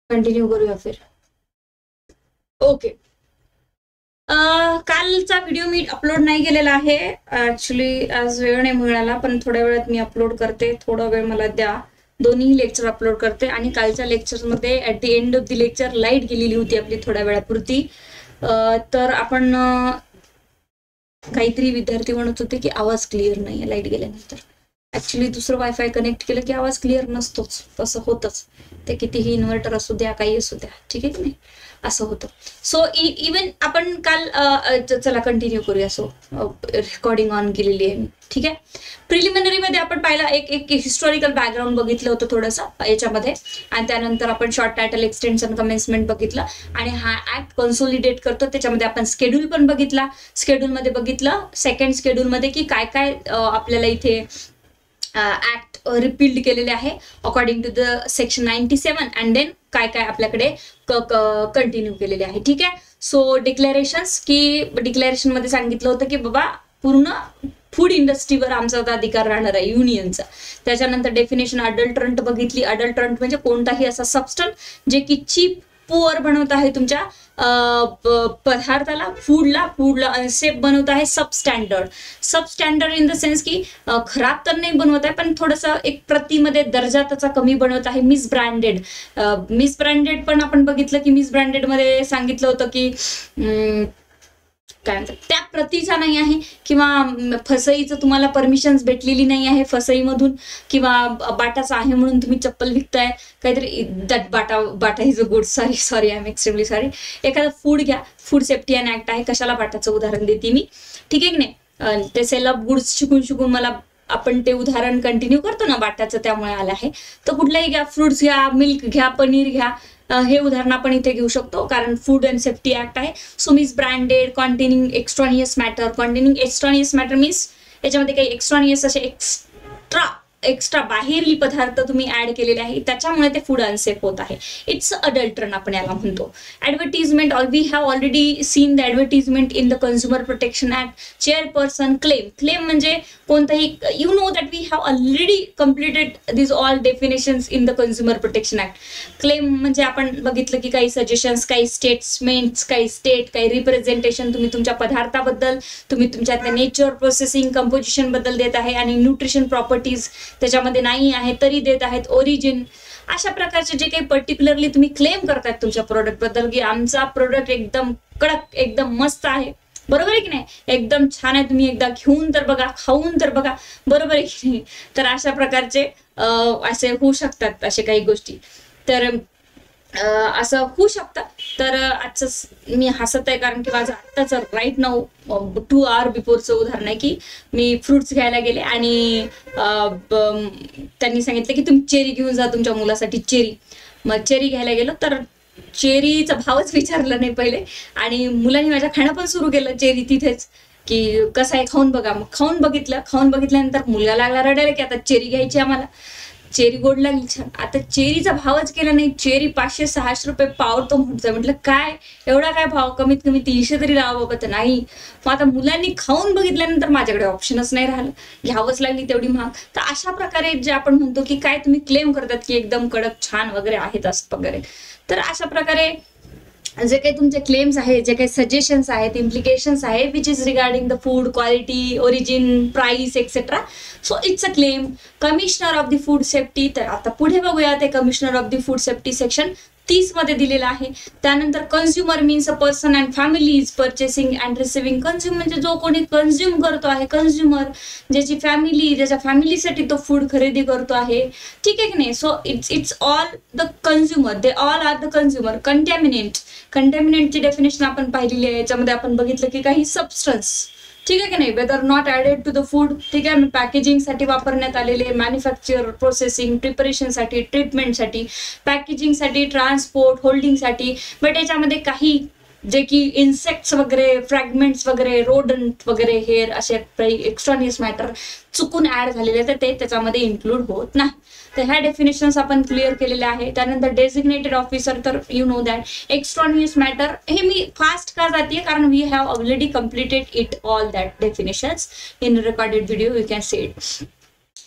Continue करूया फिर. Okay. कालचा व्हिडिओ मी अपलोड नाही केलेला आहे ऍक्च्युली, आज वेळ नाही मिळाला, पण थोड्या वेळात मी अपलोड करते. थोडा वेळ मला द्या, दोन्ही लेक्चर अपलोड करते. आणि कालच्या लेक्चरमध्ये at the end of the lecture light गेलेली होती आपली थोड्या वेळापुरती. तर आपण काहीतरी विद्यार्थी म्हणत होते की आवाज क्लिअर नाहीये लाईट गेल्यानंतर. ऍक्च्युली दुसरं वायफाय कनेक्ट केलं की आवाज क्लिअर नसतोच, तसं होतच. ते कितीही इन्व्हर्टर असू द्या, काही असू द्या, ठीक आहे की नाही, असं होतं. सो इवन आपण काल चला कंटिन्यू करूया. सो रेकॉर्डिंग ऑन केलेली आहे मी, ठीक आहे. प्रिलिमिनरी मध्ये आपण पाहिला एक हिस्टॉरिकल बॅकग्राऊंड बघितलं होतं थोडंसं याच्यामध्ये, आणि त्यानंतर आपण शॉर्ट टायटल एक्सटेन्शन कमेन्समेंट बघितलं, आणि हा ऍक्ट कन्सोलिडेट करतो. त्याच्यामध्ये आपण स्केड्यूल पण बघितला. स्केड्यूलमध्ये बघितलं सेकंड स्केड्यूलमध्ये की काय काय आपल्याला इथे ऍक्ट रिपील्ड केलेले आहे according to the section 97, and then काय काय आपल्याकडे कंटिन्यू केलेले आहे, ठीक आहे. सो डिक्लेरेशन्स, की डिक्लेरेशन मध्ये सांगितलं होतं की बाबा पूर्ण फूड इंडस्ट्रीवर आमचा अधिकार राहणार आहे युनियनचा. त्याच्यानंतर डेफिनेशन अडल्टरंट बघितली. अडल्टरंट म्हणजे कोणताही असा सबस्टन्स जे की चीप पुअर बनवत आहे तुमच्या पदार्थाला, फूडला अनसेफ बनवत आहे. सबस्टँडर्ड इन द सेन्स की खराब तर नाही बनवत आहे, पण थोडंसं एक प्रतीमध्ये दर्जा त्याचा कमी बनवत आहे. मिसब्रँडेड पण आपण बघितलं की मिसब्रँडेड मध्ये सांगितलं होतं की काय म्हणतात त्या प्रतीचा नाही आहे, किंवा फसईचं तुम्हाला परमिशन्स भेटलेली नाही आहे फसईमधून, किंवा बाटाचा आहे म्हणून तुम्ही चप्पल विकताय काहीतरी. That Bata is a good, sorry I am extremely sorry. एखादा फूड घ्या, फूड सेफ्टी अँड ऍक्ट आहे, कशाला बाटाचं उदाहरण देते मी, ठीक आहे की नाही. ते सेल ऑफ गुड्स शिकून मला आपण ते उदाहरण कंटिन्यू करतो ना बाटाचं, त्यामुळे आलं आहे. तर कुठल्याही घ्या, फ्रुट्स घ्या, मिल्क घ्या, पनीर घ्या, हे उदाहरण आपण इथे घेऊ शकतो कारण फूड अँड सेफ्टी ऍक्ट आहे. So misbranded, containing extraneous matter means याच्यामध्ये काही एक्स्ट्रॉनियस असे एक्स्ट्रा बाहेरील पदार्थ तुम्ही ऍड केलेले आहे, त्याच्यामुळे ते फूड अनसेफ होत आहे. इट्स अडल्टरन आपण याला म्हणतो. Advertisement, we have already seen the advertisement in the consumer protection act. Chairperson, claim म्हणजे कोणताही, you know that we have already completed this all definitions in the consumer protection act. Claim म्हणजे आपण बघितलं की काही सजेशन्स, काही statements, काही representation तुम्ही तुमच्या पदार्थाबद्दल, तुम्ही तुमच्या नेचर, प्रोसेसिंग, कंपोजिशन बद्दल देत आहे, आणि न्यूट्रिशन प्रॉपर्टीज त्याच्यामध्ये नाही आहे तरी देत आहेत, ओरिजिन, अशा प्रकारचे जे काही पर्टिक्युलरली तुम्ही क्लेम करतायत तुमच्या प्रोडक्ट बद्दल की आमचा प्रोडक्ट एकदम कडक, एकदम मस्त आहे, बरोबर आहे की नाही, एकदम छान आहे, तुम्ही एकदा घेऊन तर बघा, खाऊन तर बघा, बरोबर आहे की नाही. तर अशा प्रकारचे असे होऊ शकतात असे काही गोष्टी. तर असं होऊ शकतं. तर आजचं मी हसत आहे कारण की माझं आत्ताचं राईट नाऊ 2 hours बिफोरचं उदाहरण आहे की मी फ्रुट्स घ्यायला गेले आणि त्यांनी सांगितलं की तुम्ही चेरी घेऊन जा तुमच्या मुलासाठी. मग चेरी घ्यायला गेलो तर चेरीचा भावच विचारला नाही पहिले, आणि मुलांनी माझ्या खाणं पण सुरू केलं चेरी तिथेच की कसं आहे खाऊन बघा. मग खाऊन बघितल्यानंतर मुलगा लागला रडायला की आता चेरी घ्यायची आम्हाला. चेरी गोड लागली छान. आता चेरीचा भावच केला नाही, चेरी 500-600 रुपये पाव तो म्हटलं काय एवढा काय भाव, कमीत कमी 300 तरी लावा बाबा. तर नाही. मग आता मुलांनी खाऊन बघितल्यानंतर माझ्याकडे ऑप्शनच नाही राहिलं, घ्यावंच लागली तेवढी महाग. तर अशा प्रकारे जे आपण म्हणतो की काय तुम्ही क्लेम करतात की एकदम कडक छान वगैरे आहेत असं वगैरे, तर अशा प्रकारे जे काही तुमचे क्लेम्स आहेत, जे काही सजेशन्स आहेत, इम्प्लिकेशन्स आहे which is regarding the food quality, origin, price etcetera. So it's a claim. Commissioner of the food safety, तर आता पुढे बघूया ते commissioner of the food safety section 30 मध्ये दिलेला आहे. त्यानंतर consumer means a person and family is purchasing and receiving. Consume म्हणजे जो कोणी कन्झ्युम करतो आहे, कन्झ्युमर ज्याची फॅमिली, ज्याच्या फॅमिलीसाठी तो फूड खरेदी करतो आहे, ठीक आहे की नाही. So it's all the consumer, they all are the consumer. कंटॅमिनेंटची डेफिनेशन आपण पाहिलेली आहे. याच्यामध्ये आपण बघितलं की काही सबस्टन्स, ठीक आहे की नाही, whether not added to the food, ठीक आहे, पॅकेजिंगसाठी वापरण्यात आलेले, मॅन्युफॅक्चर, प्रोसेसिंग, प्रिपरेशनसाठी, ट्रीटमेंटसाठी, पॅकेजिंगसाठी, ट्रान्सपोर्ट, होल्डिंगसाठी. बट याच्यामध्ये काही जे की इन्सेक्ट्स वगैरे, फ्रॅगमेंट्स वगैरे, रोडंट वगैरे, हेअर असे एक्स्ट्रॉनियस मॅटर चुकून ऍड झालेले तर ते त्याच्यामध्ये इन्क्लूड होत नाही. तर ह्या डेफिनेशन्स आपण क्लिअर केलेल्या आहे. त्यानंतर डेझिग्नेटेड ऑफिसर, तर you know that extraneous matter, हे मी फास्ट का जाते कारण we have already completed it all that definitions in recorded video, you can see it.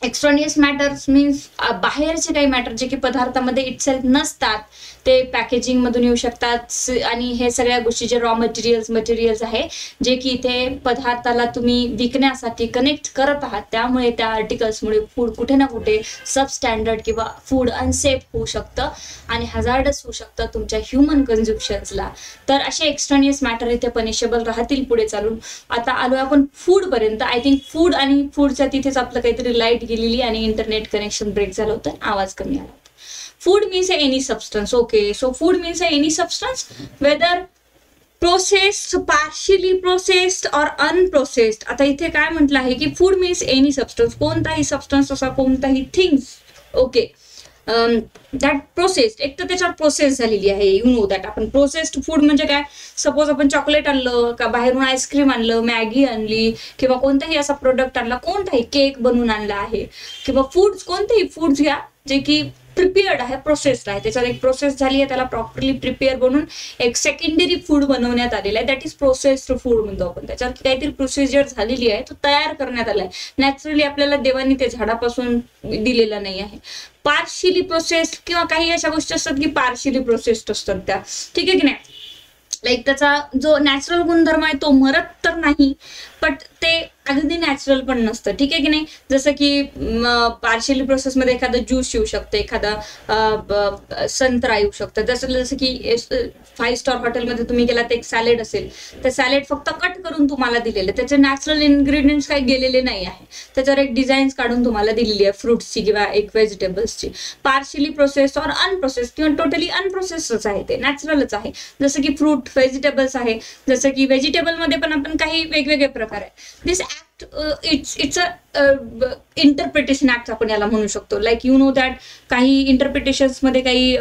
Extraneous matters means बाहेरचे काही मॅटर जे की पदार्थामध्ये इटसेल्फ नसतात, ते पॅकेजिंग मधून येऊ शकतात. आणि हे सगळ्या गोष्टी जे रॉ मटेरियल्स आहे जे की इथे पदार्थाला तुम्ही विकण्यासाठी कनेक्ट करत आहात, त्यामुळे त्या आर्टिकल्समुळे फूड कुठे ना कुठे सबस्टँडर्ड किंवा फूड अनसेफ होऊ शकतं आणि हजार्डस होऊ शकतं तुमच्या ह्युमन कन्झम्पशन्सला. तर असे एक्स्ट्रॉनियस मॅटर इथे पनिशेबल राहतील पुढे चालून. आता आलो आपण फूड पर्यंत. आय थिंक फूड आणि फूडच्या तिथेच आपलं काहीतरी लाईट गेलेली आणि इंटरनेट कनेक्शन ब्रेक झालं होतं, आवाज कमी आला होता. Food means any substance. Okay, so food means any substance whether processed, partially processed और अनप्रोसेस्ड. आता इथे काय म्हटलं आहे की फूड मीन्स एनी सबस्टन्स, कोणताही सबस्टन्स असा, कोणताही थिंग्स. ओके, दॅट प्रोसेस्ड, एक तर त्याच्यावर प्रोसेस झालेली आहे. You know that. आपण प्रोसेस्ड फूड म्हणजे काय, सपोज आपण चॉकलेट आणलं का, बाहेरून आईस्क्रीम आणलं, मॅगी आणली किंवा कोणताही असा प्रोडक्ट आणला, कोणताही केक बनवून आणला आहे किंवा फूड्स, कोणतेही फूड्स घ्या जे की प्रिपेअर्ड आहे, प्रोसेस्ड आहे, त्याच्यावर एक प्रोसेस झाली आहे, त्याला प्रॉपरली प्रिपेअर बनवून एक सेकंडरी फूड बनवण्यात आलेलं आहे, दॅट इज प्रोसेस्ड फूड म्हणतो आपण. त्याच्यावर काहीतरी प्रोसिजर झालेली आहे, तो तयार करण्यात आलाय. नॅचरली आपल्याला देवानी ते झाडापासून दिलेलं नाही आहे. पार्शियली प्रोसेस्ड किंवा काही अशा गोष्टी असतात की पार्शियली प्रोसेस्ड असतात त्या, ठीक आहे की नाही. लाईक त्याचा जो नॅचरल गुणधर्म आहे तो मरत तर नाही, बट ते अगदी नॅचरल पण नसतं, ठीक आहे की नाही. जसं की पार्शियली प्रोसेसमध्ये एखादं ज्यूस येऊ शकतं, एखादा संत्रा येऊ शकतं. जसं की 5 स्टार हॉटेलमध्ये तुम्ही गेलात, एक सॅलेड असेल, तर सॅलेड फक्त कट करून तुम्हाला दिलेलं, त्याचे नॅचरल इन्ग्रेडियंट्स काही गेलेले नाही आहे, त्याच्यावर एक डिझाईन्स काढून तुम्हाला दिलेली आहे फ्रुट्सची किंवा एक व्हेजिटेबल्सची. पार्शियली प्रोसेस और अनप्रोसेस किंवा टोटली अनप्रोसेसच आहे, ते नॅचरलच आहे. जसं की फ्रूट, व्हेजिटेबल्स आहे. जसं की व्हेजिटेबलमध्ये पण आपण काही वेगवेगळे प्रकार आहे. दिस इट्स अ इंटरप्रिटेशन ऍक्ट आपण याला म्हणू शकतो. लाईक यू नो दॅट काही इंटरप्रिटेशन्स मध्ये काही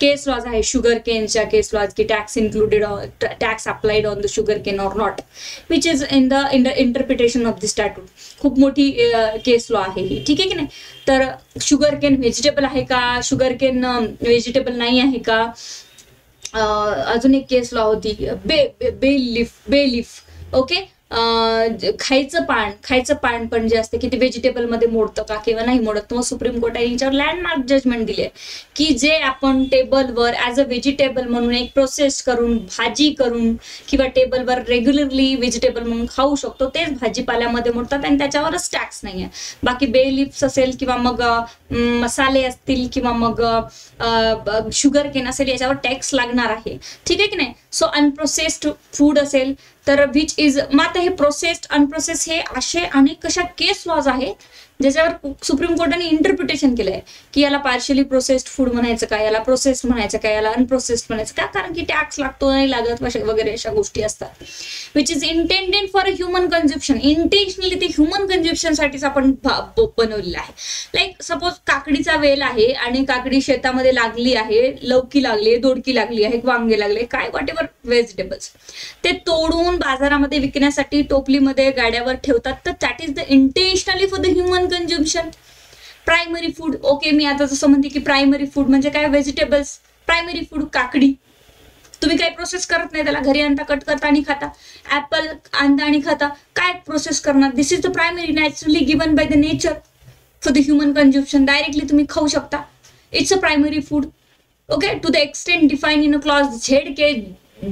केस लॉज आहे, शुगर केनच्या केस लॉज की tax included, tax applied on the sugar cane or not, which is in the interpretation of the statute. खूप मोठी केस लॉ आहे ही, ठीक आहे की नाही. तर शुगर केन व्हेजिटेबल आहे का, शुगर केन व्हेजिटेबल नाही आहे का. अजून एक केस लॉ होती बे लीफ. ओके, खायचं पान पण जे असते की ते व्हेजिटेबल मध्ये मोडतं का किंवा नाही मोडत. मग सुप्रीम कोर्टाने याच्यावर लँडमार्क जजमेंट दिली आहे की जे आपण टेबलवर ऍज अ व्हेजिटेबल म्हणून एक प्रोसेस करून, भाजी करून किंवा टेबलवर रेग्युलरली व्हेजिटेबल म्हणून खाऊ शकतो, तेच भाजीपाल्यामध्ये मोडतात आणि त्याच्यावरच टॅक्स नाही आहे. बाकी बे लिप्स असेल किंवा मग मसाले असतील किंवा मग शुगर केन असेल, याच्यावर टॅक्स लागणार आहे, ठीक आहे की नाही. सो अनप्रोसेस्ड फूड असेल तर विच इज, मात्र हे प्रोसेस्ड अनप्रोसेस हे असे अनेक कशा केस लॉज आहेत ज्याच्यावर सुप्रीम कोर्टाने इंटरप्रिटेशन केलंय की याला पार्शियली प्रोसेस्ड फूड म्हणायचं का, याला प्रोसेस्ड म्हणायचं का, याला अनप्रोसेस्ड म्हणायचं का, कारण की टॅक्स लागतो नाही लागत वगैरे अशा गोष्टी असतात. Which is intended for a human consumption. Intentionally ते ह्युमन कन्झम्पशन साठीच आपण बनवलेलं आहे. लाईक सपोज काकडीचा वेल आहे आणि काकडी शेतामध्ये लागली आहे, लौकी लागली आहे, दोडकी लागली आहे, वांगे लागले, काय वॉट एव्हर व्हेजिटेबल्स, ते तोडून बाजारामध्ये विकण्यासाठी टोपलीमध्ये गाड्यावर ठेवतात. तर that is the intentionally for the human consumption. Primary food, okay, मी आता जसं म्हणते की प्रायमरी फूड म्हणजे काय, व्हेजिटेबल्स. प्रायमरी फूड काकडी, तुम्ही काही प्रोसेस करत नाही, त्याला घरी आणता, कट करता आणि खाता. ऍपल आणता आणि खाता, काय प्रोसेस करणार. This is the primary, naturally given by the nature for the human consumption. Directly तुम्ही खाऊ शकता, it's a primary food. Okay, to the extent define in a clause ZK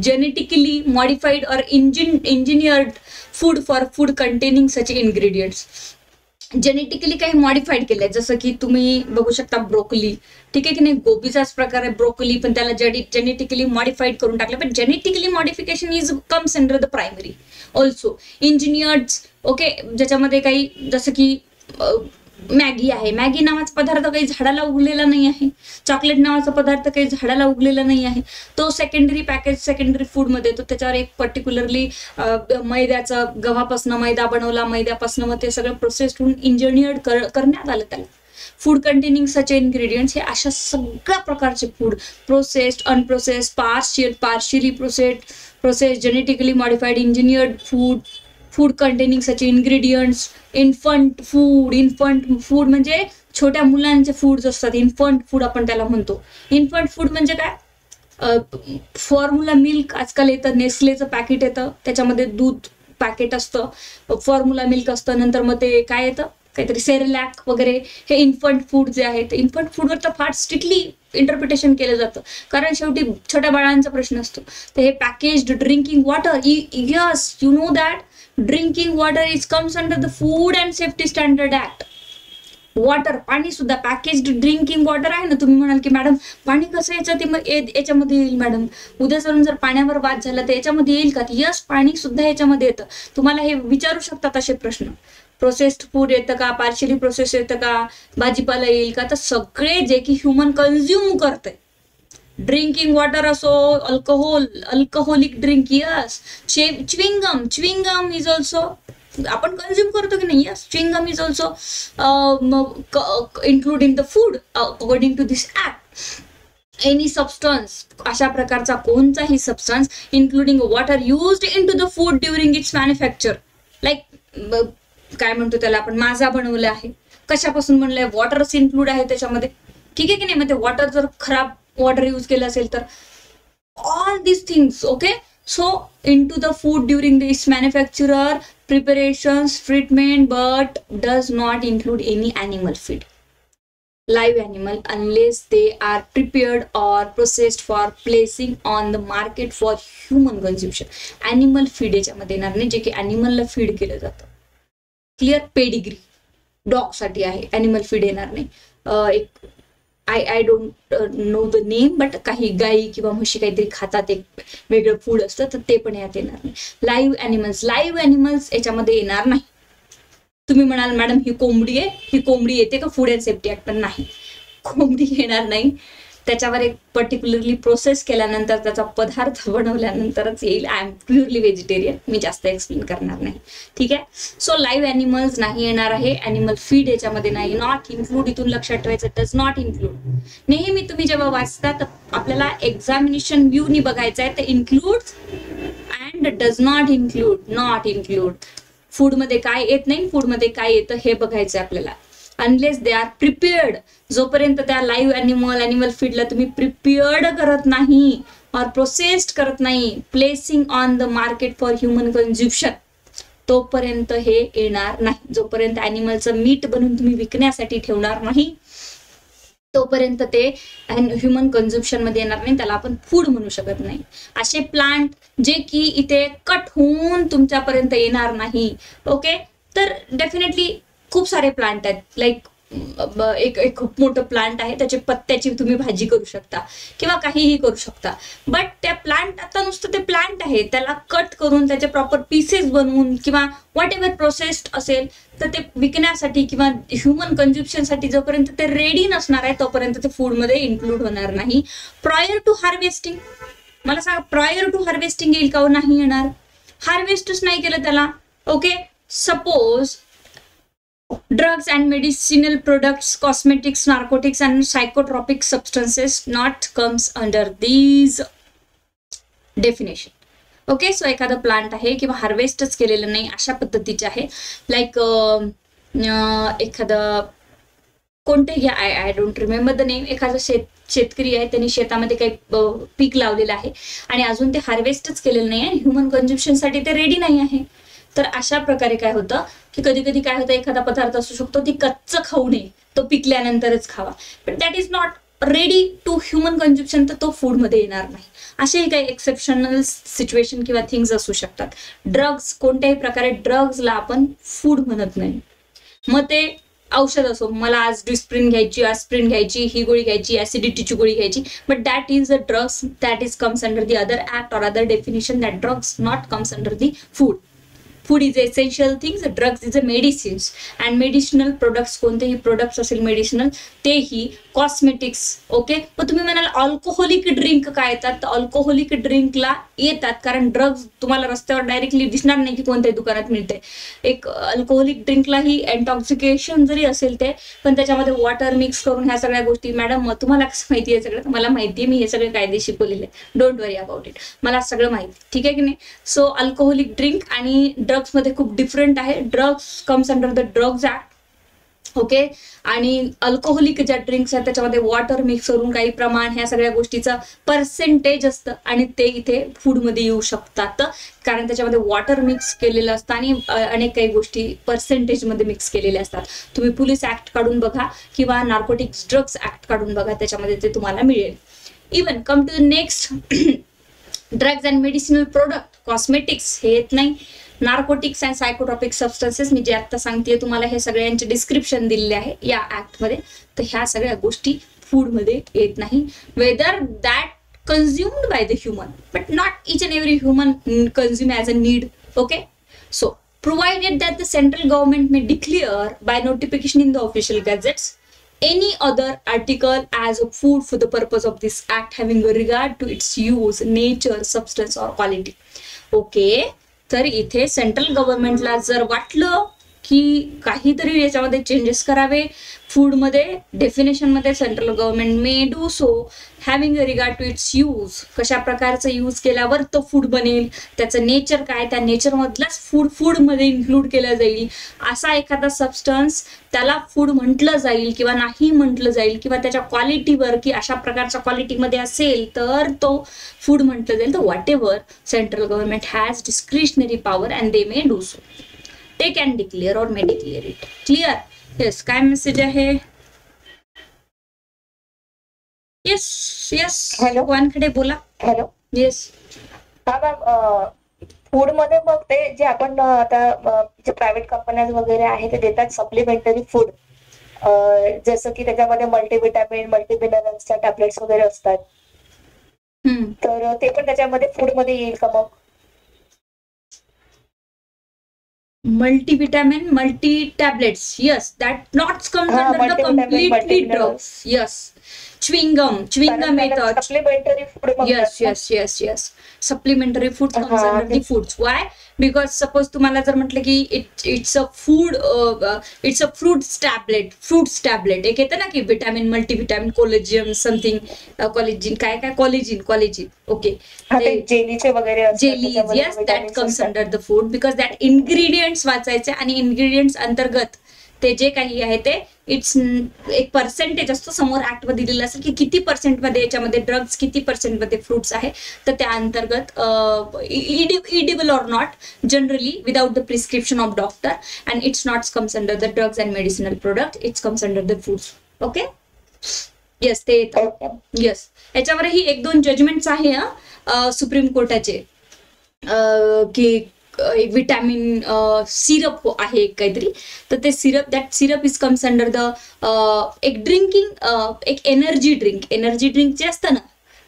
genetically modified or engineered food for food containing such ingredients. Genetically काही modified केलंय, जसं की तुम्ही बघू शकता ब्रोकली, ठीक आहे की नाही, गोबीचाच प्रकार आहे ब्रोकली, पण त्याला जेनेटिकली मॉडिफाईड करून टाकलं. पण genetically modification is comes under the primary. Also engineered, okay, ज्याच्यामध्ये काही जसं की मॅगी आहे, मॅगी नावाचा पदार्थ काही झाडाला उगलेला नाही आहे. चॉकलेट नावाचा पदार्थ काही झाडाला उगलेला नाही आहे, तो सेकंडरी पॅकेज, सेकंडरी फूड मध्ये येतो. त्याच्यावर एक पर्टिक्युलरली मैद्याचा, गव्हापासून मैदा बनवला, मैद्यापासून मग ते सगळं प्रोसेस होऊन इंजिनियर्ड करण्यात आलं त्याला. फूड कंटेनिंग सच इन्ग्रेडियंट्स, हे अशा सगळ्या प्रकारचे food, processed, unprocessed, partially processed, genetically modified, engineered food, food containing such ingredients, infant food म्हणजे छोट्या मुलांचे फूड्स असतात, इन्फंट फूड आपण त्याला म्हणतो. इन्फंट फूड म्हणजे काय, फॉर्म्युला मिल्क आजकाल येतं, नेस्लेचं पॅकेट येतं, त्याच्यामध्ये दूध पॅकेट असतं, फॉर्म्युला मिल्क असतं, नंतर मग ते काय येतं काहीतरी सेरेलॅक वगैरे हे इन्फंट फूड जे आहे ते इन्फंट फूडवर तर फार स्ट्रिक्टली इंटरप्रिटेशन केलं जातं, कारण शेवटी छोट्या बाळांचा प्रश्न असतो. तर हे packaged drinking water, yes you know that drinking water is comes under the food and safety standard act. Water, पाणी सुद्धा पॅकेज्ड ड्रिंकिंग वॉटर आहे ना. तुम्ही म्हणाल की मॅडम पाणी कसं याच्यामध्ये येईल मॅडम, उद्या सरून जर पाण्यावर वाद झाला तर याच्यामध्ये येईल का? यस, पाणी सुद्धा याच्यामध्ये येतं. तुम्हाला हे विचारू शकतात असे प्रश्न. प्रोसेस्ड फूड येतं का, पार्शियली प्रोसेस येतं का, भाजीपाला येईल का? तर सगळे जे की ह्युमन कन्झ्युम करते, ड्रिंकिंग वॉटर असो, alcoholic drink, yes, chewing gum is also आपण कन्झ्युम करतो की नाही. Yes, chewing gum is also include in the food according to this act. Any substance, अशा प्रकारचा कोणताही substance including water used in to the food during its manufacture, like काय म्हणतो त्याला आपण, माझा बनवलं आहे, कशापासून बनलंय, वॉटरच इन्क्लूड आहे त्याच्यामध्ये, ठीक आहे की नाही. मग ते वॉटर जर खराब वॉटर यूज केलं असेल तर all this things, okay. So in to the food during this manufacturer preparations, treatment, but does not include any animal feed, live animal, unless they are prepared or processed for placing on the market for human consumption. Animal feed याच्यामध्ये येणार नाही, जे की animal ला feed केलं जातं. Clear. Pedigree dog साठी आहे, अॅनिमल फीड येणार नाही. एक I don't know the name, but काही गाई किंवा म्हशी काहीतरी खातात, एक वेगळं फूड असतं, तर ते पण यात येणार नाही. लाईव्ह ॲनिमल्स याच्यामध्ये येणार नाही. तुम्ही म्हणाल मॅडम ही कोंबडी आहे, ही कोंबडी येते का फूड अँड सेफ्टी ऍक्ट? पण नाही, कोंबडी येणार नाही. त्याच्यावर एक पर्टिक्युलरली प्रोसेस केल्यानंतर, त्याचा पदार्थ बनवल्यानंतरच येईल. आय एम प्युअरली व्हेजिटेरियन, मी जास्त एक्सप्लेन करणार नाही, ठीक आहे. सो लाईव्ह ॲनिमल्स नाही येणार आहे. ॲनिमल फीड याच्यामध्ये नाही. नॉट इन्क्लूड, इथून लक्षात ठेवायचं, डज नॉट इन्क्लूड. नेहमी तुम्ही जेव्हा वाचता तर आपल्याला एक्झामिनेशन व्ह्यूनी बघायचं आहे, तर include and does not include, not include. फूडमध्ये काय येत नाही, फूडमध्ये काय येतं हे बघायचं आपल्याला. अनलेस दे आर प्रिपेअर्ड, जोपर्यंत त्या लाईव्ह ॲनिमल फीडला तुम्ही प्रिपेअर्ड करत नाही और प्रोसेस्ड करत नाही, placing on the market for human consumption, तोपर्यंत हे येणार नाही. जोपर्यंत ॲनिमलचं मीट बनवून तुम्ही विकण्यासाठी ठेवणार नाही, तोपर्यंत ते ह्युमन कन्झम्पशन मध्ये येणार नाही, त्याला आपण फूड म्हणू शकत नाही. असे प्लांट जे की इथे कट होऊन तुमच्यापर्यंत येणार नाही, ओके. तर डेफिनेटली खूप सारे प्लांट आहेत, लाईक एक खूप मोठं प्लांट आहे, त्याच्या पत्त्याची तुम्ही भाजी करू शकता किंवा काहीही करू शकता. बट त्या प्लांट, आता नुसतं ते प्लांट आहे, त्याला कट करून त्याचे प्रॉपर पीसेस बनवून किंवा व्हॉट एव्हर प्रोसेस्ड असेल, तर ते विकण्यासाठी किंवा ह्युमन कन्झम्पशनसाठी जोपर्यंत ते रेडी नसणार आहे, तोपर्यंत ते फूडमध्ये इन्क्लूड होणार नाही. प्रायर टू हार्वेस्टिंग, मला सांगा, प्रायर टू हार्वेस्टिंग येईल का? नाही येणार. हार्वेस्टच नाही केलं त्याला, okay. Suppose drugs and medicinal products, cosmetics, narcotics and psychotropic substances not comes under these definition. Okay. So एखादा प्लांट आहे किंवा हार्वेस्टच केलेलं नाही अशा पद्धतीचे आहे, लाईक एखादं कोणते घ्या, I don't remember the name, एखादा शेतकरी आहे, त्यांनी शेतामध्ये काही पीक लावलेलं आहे आणि अजून ते हार्वेस्टच केलेलं नाही आहे, ह्युमन कन्झम्पशनसाठी ते रेडी नाही आहे. तर अशा प्रकारे काय होतं की कधी कधी काय होतं, एखादा पदार्थ असू शकतो ती कच्चं खाऊ नये, तो पिकल्यानंतरच खावा, but that is not ready to human consumption, तर तो फूडमध्ये येणार नाही. असेही काही एक्सेप्शनल सिच्युएशन किंवा थिंग्स असू शकतात. ड्रग्स, कोणत्याही प्रकारे ड्रग्सला आपण फूड म्हणत नाही. मग ते औषध असो, मला आज डिस्प्रिन घ्यायची, ॲस्प्रिन घ्यायची, ही गोळी घ्यायची, ॲसिडिटीची गोळी घ्यायची, but that is a drugs, that is comes under the other act or other definition, that drugs not comes under the food. Food is essential things, drugs is a medicines and medicinal products, कोणतेही products असेल medicinal, तेही cosmetics, okay. पण तुम्ही म्हणाल alcoholic drink काय येतात, तर alcoholic ड्रिंकला येतात, कारण ड्रग्स तुम्हाला रस्त्यावर डायरेक्टली दिसणार नाही की कोणत्याही दुकानात मिळते. एक अल्कोहोलिक ड्रिंकलाही इंटॉक्सिकेशन जरी असेल ते, पण त्याच्यामध्ये वॉटर मिक्स करून ह्या सगळ्या गोष्टी, मॅडम तुम्हाला कसं माहिती आहे सगळं? मला माहिती आहे, मी हे सगळे कायदे शिकवलेले, डोंट वरी अबाउट इट, मला सगळं माहिती, ठीक आहे की नाही. सो अल्कोहोलिक ड्रिंक आणि ड्रग्स मध्ये खूप डिफरंट आहे. Drugs comes under the drugs act okay. आणि अल्कोहोलिक ज्या ड्रिंक्स आहेत त्याच्यामध्ये वॉटर मिक्स करून काही प्रमाण ह्या सगळ्या गोष्टीचं पर्सेंटेज असतं आणि ते इथे फूडमध्ये येऊ शकतात, कारण त्याच्यामध्ये वॉटर मिक्स केलेलं असतं आणि अनेक काही गोष्टी पर्सेंटेजमध्ये मिक्स केलेल्या असतात. तुम्ही पोलीस ऍक्ट काढून बघा किंवा नार्कोटिक्स ड्रग्स ऍक्ट काढून बघा, त्याच्यामध्ये ते तुम्हाला मिळेल. Even come to the next, drugs and medicinal product, cosmetics हे येत नाही. नार्कोटिक्स अँड सायकोट्रॉपिक सबस्टन्सेस मी जे आता सांगते तुम्हाला हे सगळ्यांचे डिस्क्रिप्शन दिलेले आहे या ऍक्ट मध्ये, तर ह्या सगळ्या गोष्टी फूड मध्ये येत नाही. Whether that consumed by the human, but not each and every human consume as a need. Okay, so provided that the central government may declare by notification in the official gazettes any other article as a food for the purpose of this act having regard to its use, nature, substance or quality. Okay, तर इथे central गव्हर्नमेंटला जर वाटलं की काहीतरी याच्यामध्ये changes करावे फूडमध्ये, डेफिनेशनमध्ये central government may do so having regard to its use, कशा प्रकारचं यूज केल्यावर तो फूड बनेल, त्याचं नेचर काय, त्या नेचरमधलाच फूडमध्ये इन्क्लूड केलं जाईल, असा एखादा सबस्टन्स त्याला फूड म्हटलं जाईल किंवा नाही म्हटलं जाईल, किंवा त्याच्या क्वालिटीवर की अशा प्रकारच्या क्वालिटीमध्ये असेल तर तो फूड म्हटलं जाईल. तर what ever central government has discretionary power and they may do so. They can declare or may declare it. Clear? Yes. काय मेसेज आहे? Yes. Yes. हॅलो. वानखडे बोला. हॅलो. Yes. हा मॅम, फूड मध्ये मग ते जे आपण आता जे प्रायव्हेट कंपन्या वगैरे आहे ते देतात सप्लिमेंटरी फूड, जसं की त्याच्यामध्ये मल्टीविटामिन, मल्टीमिनरल्सच्या टॅबलेट्स वगैरे असतात, तर ते पण त्याच्यामध्ये फूड मध्ये येईल का मग? Multivitamin, multi tablets. Yes, that not comes under the completely drugs. Yes. Chewing gum येतं. Supplementary food. Yes. Supplementary food comes under the foods. Why? Because suppose तुम्हाला जर म्हटलं की it's a food, it's a fruits tablet. एक येतं ना की vitamin, multivitamin, collagen something, collagen. Okay, जेलीचे वगैरे jelly. Yes, that comes under the food because that ingredients वाचायचे आणि इन्ग्रेडियंट्स अंतर्गत ते जे काही आहे ते इट्स एक पर्सेंटेज असतो, समोर ऍक्ट मध्ये दिलेलं असेल की किती पर्सेंटमध्ये याच्यामध्ये ड्रग्स, किती पर्सेंटमध्ये फ्रुट्स आहे, तर त्या अंतर्गत edible or not generally without the prescription of doctor and it's not comes under the drugs and medicinal product, it's comes under the foods. Okay. Yes, ते येतं. येस, याच्यावरही 1-2 जजमेंट्स आहे सुप्रीम कोर्टाचे की एक विटॅमिन सिरप आहे काहीतरी, तर ते syrup is comes under the एक ड्रिंकिंग, एक एनर्जी ड्रिंक जे असतं ना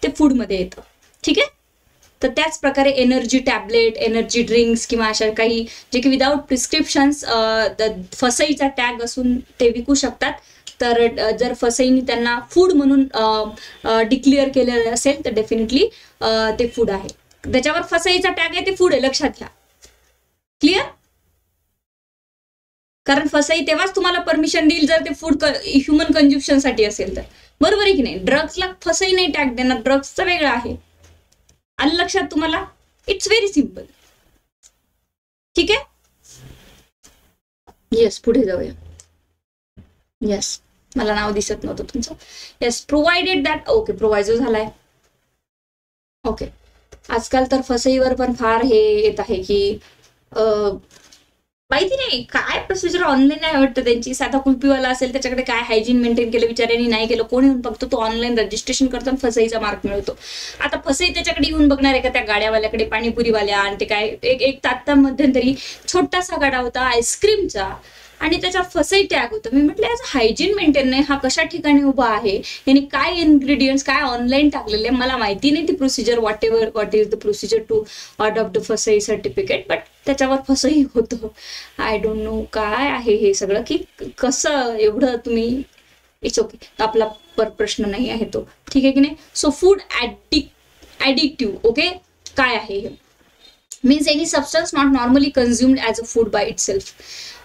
ते फूडमध्ये येतं. ठीक आहे. तर त्याच प्रकारे एनर्जी टॅबलेट, एनर्जी ड्रिंक्स किंवा अशा काही जे की विदाउट प्रिस्क्रिप्शन्स फसईचा टॅग असून ते विकू शकतात, तर जर फसईने त्यांना फूड म्हणून डिक्लेअर केलेलं असेल तर डेफिनेटली ते फूड आहे. त्याच्यावर फसईचा टॅग आहे ते फूड आहे, लक्षात घ्या. क्लिअर? कारण फसई तेव्हाच तुम्हाला परमिशन देईल जर ते फूड ह्युमन कन्झ्युम्शन साठी असेल तर, बरोबर आहे की नाही? ड्रग्सला फसई नाही टॅग देणार, ड्रग्सचा वेगळा आहे. आलं लक्षात तुम्हाला? It's very simple. ठीक आहे. येस, पुढे जाऊया. येस, मला नाव दिसत नव्हतं तुमचं. Yes, provided that. ओके, प्रोव्हायझो झालाय. ओके. आजकाल तर फसईवर पण फार हे येत आहे की माहिती नाही काय प्रोसिजर ऑनलाईन आहे वाटतं त्यांची. साधा कुल्फीवाला असेल त्याच्याकडे काय हायजीन मेंटेन केलं बिचाऱ्यांनी नाही केलं, कोणी येऊन बघतो तो ऑनलाईन रजिस्ट्रेशन करतो आणि फसईचा मार्क मिळतो. आता फसई त्याच्याकडे येऊन बघणार आहे का त्या गाड्यावाल्याकडे, पाणीपुरीवाल्या? आणि ते काय एक तात्ता मध्यंतरी छोटासा गाडा होता आईस्क्रीमचा आणि त्याच्या फसई टॅग होतं. मी म्हटलं याचा हायजीन मेंटेन नाही, हा कशा ठिकाणी उभा आहे, यांनी काय इन्ग्रेडियंट्स काय ऑनलाईन टाकलेले, मला माहिती नाही ती procedure, what is the procedure to adopt the FSSAI certificate, but त्याच्यावर फसई होतं. आय डोंट नो काय आहे हे सगळं, की कसं एवढं तुम्ही. इट्स ओके, आपला प्रश्न नाही आहे तो. ठीक आहे की नाही? So food addictive. ओके, काय आहे हे? means any substance not normally consumed as a food by itself.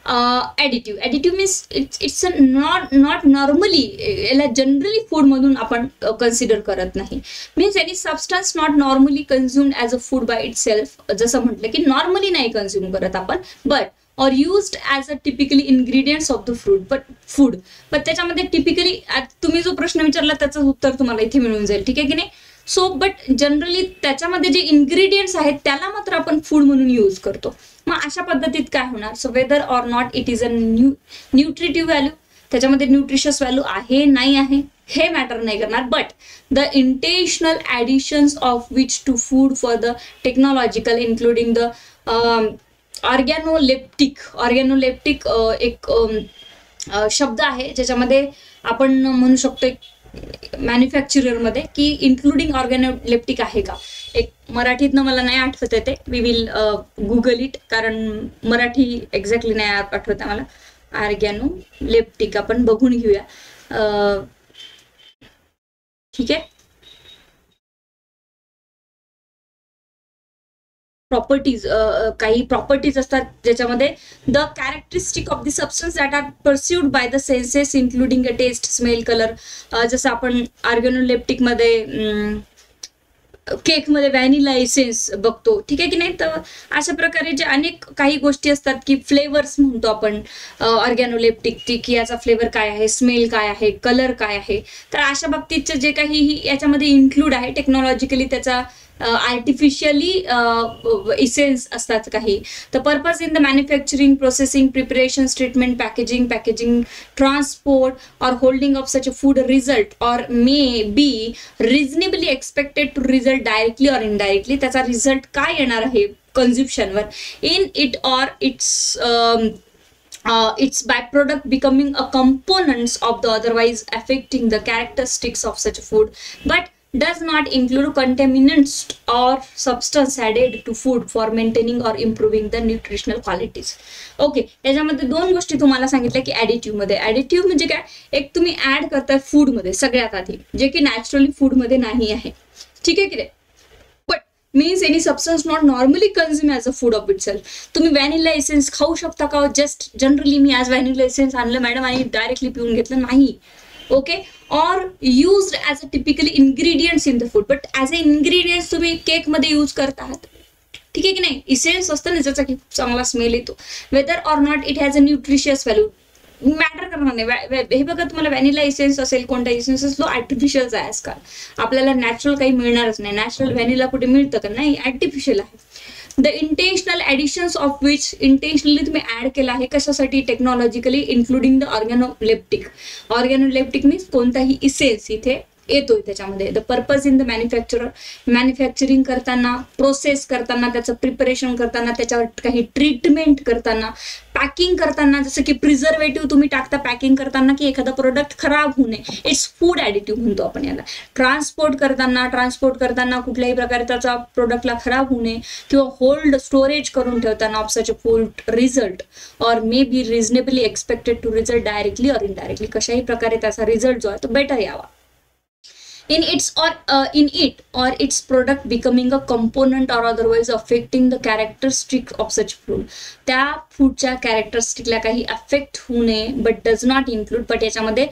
Additive means it's a not normally याला generally food मधून आपण consider करत नाही. means any substance not normally consumed as a food by itself, जसं म्हटलं की normally नाही consume करत आपण, but or used as a typically ingredients of the food. पण त्याच्यामध्ये टिपिकली तुम्ही जो प्रश्न विचारला त्याचं उत्तर तुम्हाला इथे मिळून जाईल, ठीक आहे की नाही. सो बट जनरली त्याच्यामध्ये जे इन्ग्रेडियंट्स आहेत त्याला मात्र आपण फूड म्हणून यूज करतो. मग अशा पद्धतीत काय होणार, so whether or not it is a nutritive value, त्याच्यामध्ये न्यूट्रिशियस व्हॅल्यू आहे नाही आहे हे मॅटर नाही करणार. But the intentional additions of which to food for the technological including the organoleptic एक शब्द आहे ज्याच्यामध्ये आपण म्हणू शकतो मॅन्युफॅक्चरर मध्ये की इन्क्लुडिंग ऑर्गॅनोलेप्टिक आहे का. एक मराठीतनं मला नाही आठवत येते, वी विल गुगल इट, कारण मराठी एक्झॅक्टली नाही आठवत मला. ऑर्गॅनोलेप्टिक आपण बघून घेऊया, ठीक आहे. प्रॉपर्टीज, काही प्रॉपर्टीज असतात ज्याच्यामध्ये the characteristic of the substance that are perceived by the senses including a taste, smell, colour. जसं आपण ऑर्गॅनोलेप्टिक मध्ये केकमध्ये व्हॅनिला एसेन्स बघतो, ठीक आहे की नाही. तर अशा प्रकारे जे अनेक काही गोष्टी असतात की फ्लेवर्स म्हणतो आपण ऑर्गॅनोलेप्टिक, की याचा फ्लेवर काय आहे, स्मेल काय आहे, कलर काय आहे. तर अशा बाबतीतचे जे काही याच्यामध्ये इन्क्लूड आहे टेक्नॉलॉजिकली त्याचा आर्टिफिशियली इसेन्स असतात काही. तर purpose in the manufacturing, processing, preparation, treatment, packaging, transport or holding of such a food result or may be reasonably expected to result directly or indirectly. त्याचा रिझल्ट काय येणार आहे कन्झ्युम्शनवर in it or its byproduct becoming a components of the otherwise affecting the characteristics of such food, but does not include contaminants or substance added to food for maintaining or improving the nutritional qualities. Okay, याच्यामध्ये दोन गोष्टी तुम्हाला सांगितल्या की additive मध्ये. Additive म्हणजे काय, एक तुम्ही ऍड करताय फूड मध्ये सगळ्यात आधी, जे की नॅचरली फूड मध्ये नाही आहे, ठीक आहे की नाही. But means any substance not normally consume as a food of it self. तुम्ही व्हॅनिला एसेन्स खाऊ शकता का, जस्ट जनरली मी आज व्हॅनिला एसेन्स आणलं मॅडम आणि डायरेक्टली पिऊन घेतलं, नाही. ओके, और used as a typically ingredients in the food, but as a ingredients तुम्ही केक मध्ये यूज करत आहात, ठीक आहे की नाही. इसेन्स असतं ना ज्याचा की चांगला स्मेल येतो. Whether or not it has a nutritious value matter करणार नाही. हे बघा, तुम्हाला व्हॅनिला इसेन्स असेल, कोणता इसेन्स असेल, तो आर्टिफिशियलचा आहे आजकाल. आपल्याला नॅचरल काही मिळणारच नाही. नॅचरल व्हॅनिला कुठे मिळतं का, नाही, आर्टिफिशियल आहे. The intentional additions of which, intentionally तुम्ही ऍड केला आहे कशासाठी, टेक्नॉलॉजिकली इन्क्लुडिंग द ऑर्गॅनोलेप्टिक. ऑर्गॅनोलेप्टिक मीन्स कोणताही इसेन्स इथे येतोय त्याच्यामध्ये. The purpose in the manufacturing करताना, प्रोसेस करताना, त्याचं प्रिपरेशन करताना, त्याच्यावर काही ट्रीटमेंट करताना, पॅकिंग करताना, जसं की प्रिझर्वेटिव्ह तुम्ही टाकता पॅकिंग करताना की एखादा प्रोडक्ट खराब होऊ नये, इट्स फूड ऍडिटिव्ह म्हणतो आपण याला. ट्रान्सपोर्ट करताना कुठल्याही प्रकारे त्याचा प्रोडक्टला खराब होऊ नये, किंवा होल्ड स्टोरेज करून ठेवताना of such a food result or may be reasonably expected to result directly or indirectly, कशाही प्रकारे त्याचा रिझल्ट जो आहे तो बेटर यावा. in it or its product becoming a component or otherwise affecting the characteristic of such food. त्या फूडच्या कॅरेक्टरिस्टिकला काही अफेक्ट होऊ नये, but does not include, but याच्यामध्ये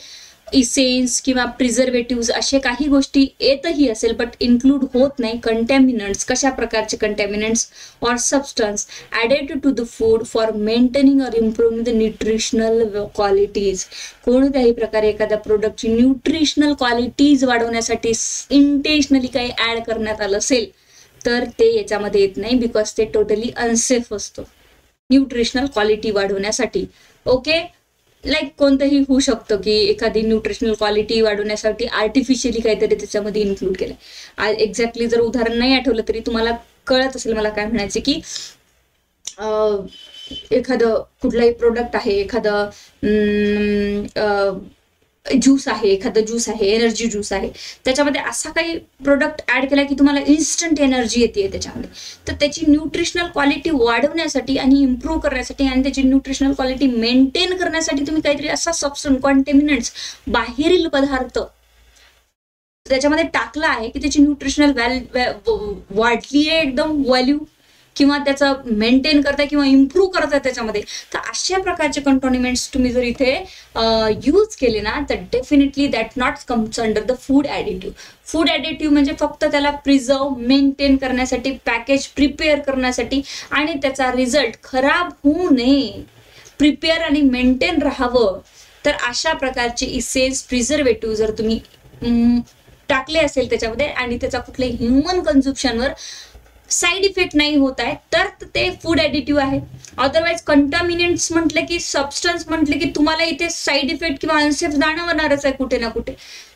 इसेन्स किंवा प्रिझर्वेटिव्ह असे काही गोष्टी येतही असेल बट इन्क्लूड होत नाही. कंटॅमिनंट्स, कशा प्रकारचे कंटॅमिनंट्स और substance added to the food for maintaining और इम्प्रूव्हिंग द न्यूट्रिशनल क्वालिटीज. कोणत्याही प्रकारे एखाद्या प्रोडक्टची न्यूट्रिशनल क्वालिटीज वाढवण्यासाठी इंटेन्शनली काही ऍड करण्यात आलं असेल तर ते याच्यामध्ये येत नाही, बिकॉज ते टोटली अनसेफ असतं न्यूट्रिशनल क्वालिटी वाढवण्यासाठी. ओके, लाईक कोणतंही होऊ शकतं की एखादी न्यूट्रिशनल क्वालिटी वाढवण्यासाठी आर्टिफिशियली काहीतरी त्याच्यामध्ये इन्क्लूड केलंय. एक्झॅक्टली जर उदाहरण नाही आठवलं तरी तुम्हाला कळत असेल मला काय म्हणायचे की एखादं कुठलाही प्रोडक्ट आहे, एखादं ज्यूस आहे, एनर्जी ज्यूस आहे, त्याच्यामध्ये असा काही प्रोडक्ट ऍड केला की तुम्हाला इन्स्टंट एनर्जी येते त्याच्यामध्ये. तर त्याची न्यूट्रिशनल क्वालिटी वाढवण्यासाठी आणि इम्प्रूव्ह करण्यासाठी आणि त्याची न्यूट्रिशनल क्वालिटी मेंटेन करण्यासाठी तुम्ही काहीतरी असा सबस्टन्स, कॉन्टॅमिनंट्स, बाहेरील पदार्थ त्याच्यामध्ये टाकला आहे की त्याची न्यूट्रिशनल वाढली आहे एकदम व्हॅल्यू, किंवा त्याचं मेंटेन करताय किंवा इम्प्रूव्ह करताय त्याच्यामध्ये, तर अशा प्रकारचे कंटोनिमेंट्स तुम्ही जर इथे यूज केले ना, तर definitely that not comes under the food additive. Food additive म्हणजे फक्त त्याला प्रिझर्व, मेंटेन करण्यासाठी, पॅकेज प्रिपेअर करण्यासाठी आणि त्याचा रिझल्ट खराब होऊ नये, प्रिपेअर आणि मेंटेन राहावं, तर अशा प्रकारचे इसेन्स, प्रिझर्वेटिव्ह जर तुम्ही टाकले असेल त्याच्यामध्ये आणि त्याचा कुठल्याही ह्युमन कन्झम्पशनवर साईड इफेक्ट नाही होत आहे, तर ते फूड ॲडिटिव्ह आहे. अदरवाईज कंटामिनेंट्स म्हटलं की, सबस्टन्स म्हटलं की तुम्हाला इथे साईड इफेक्ट किंवा अनसेफ जाणवणारच आहे कुठे ना कुठे.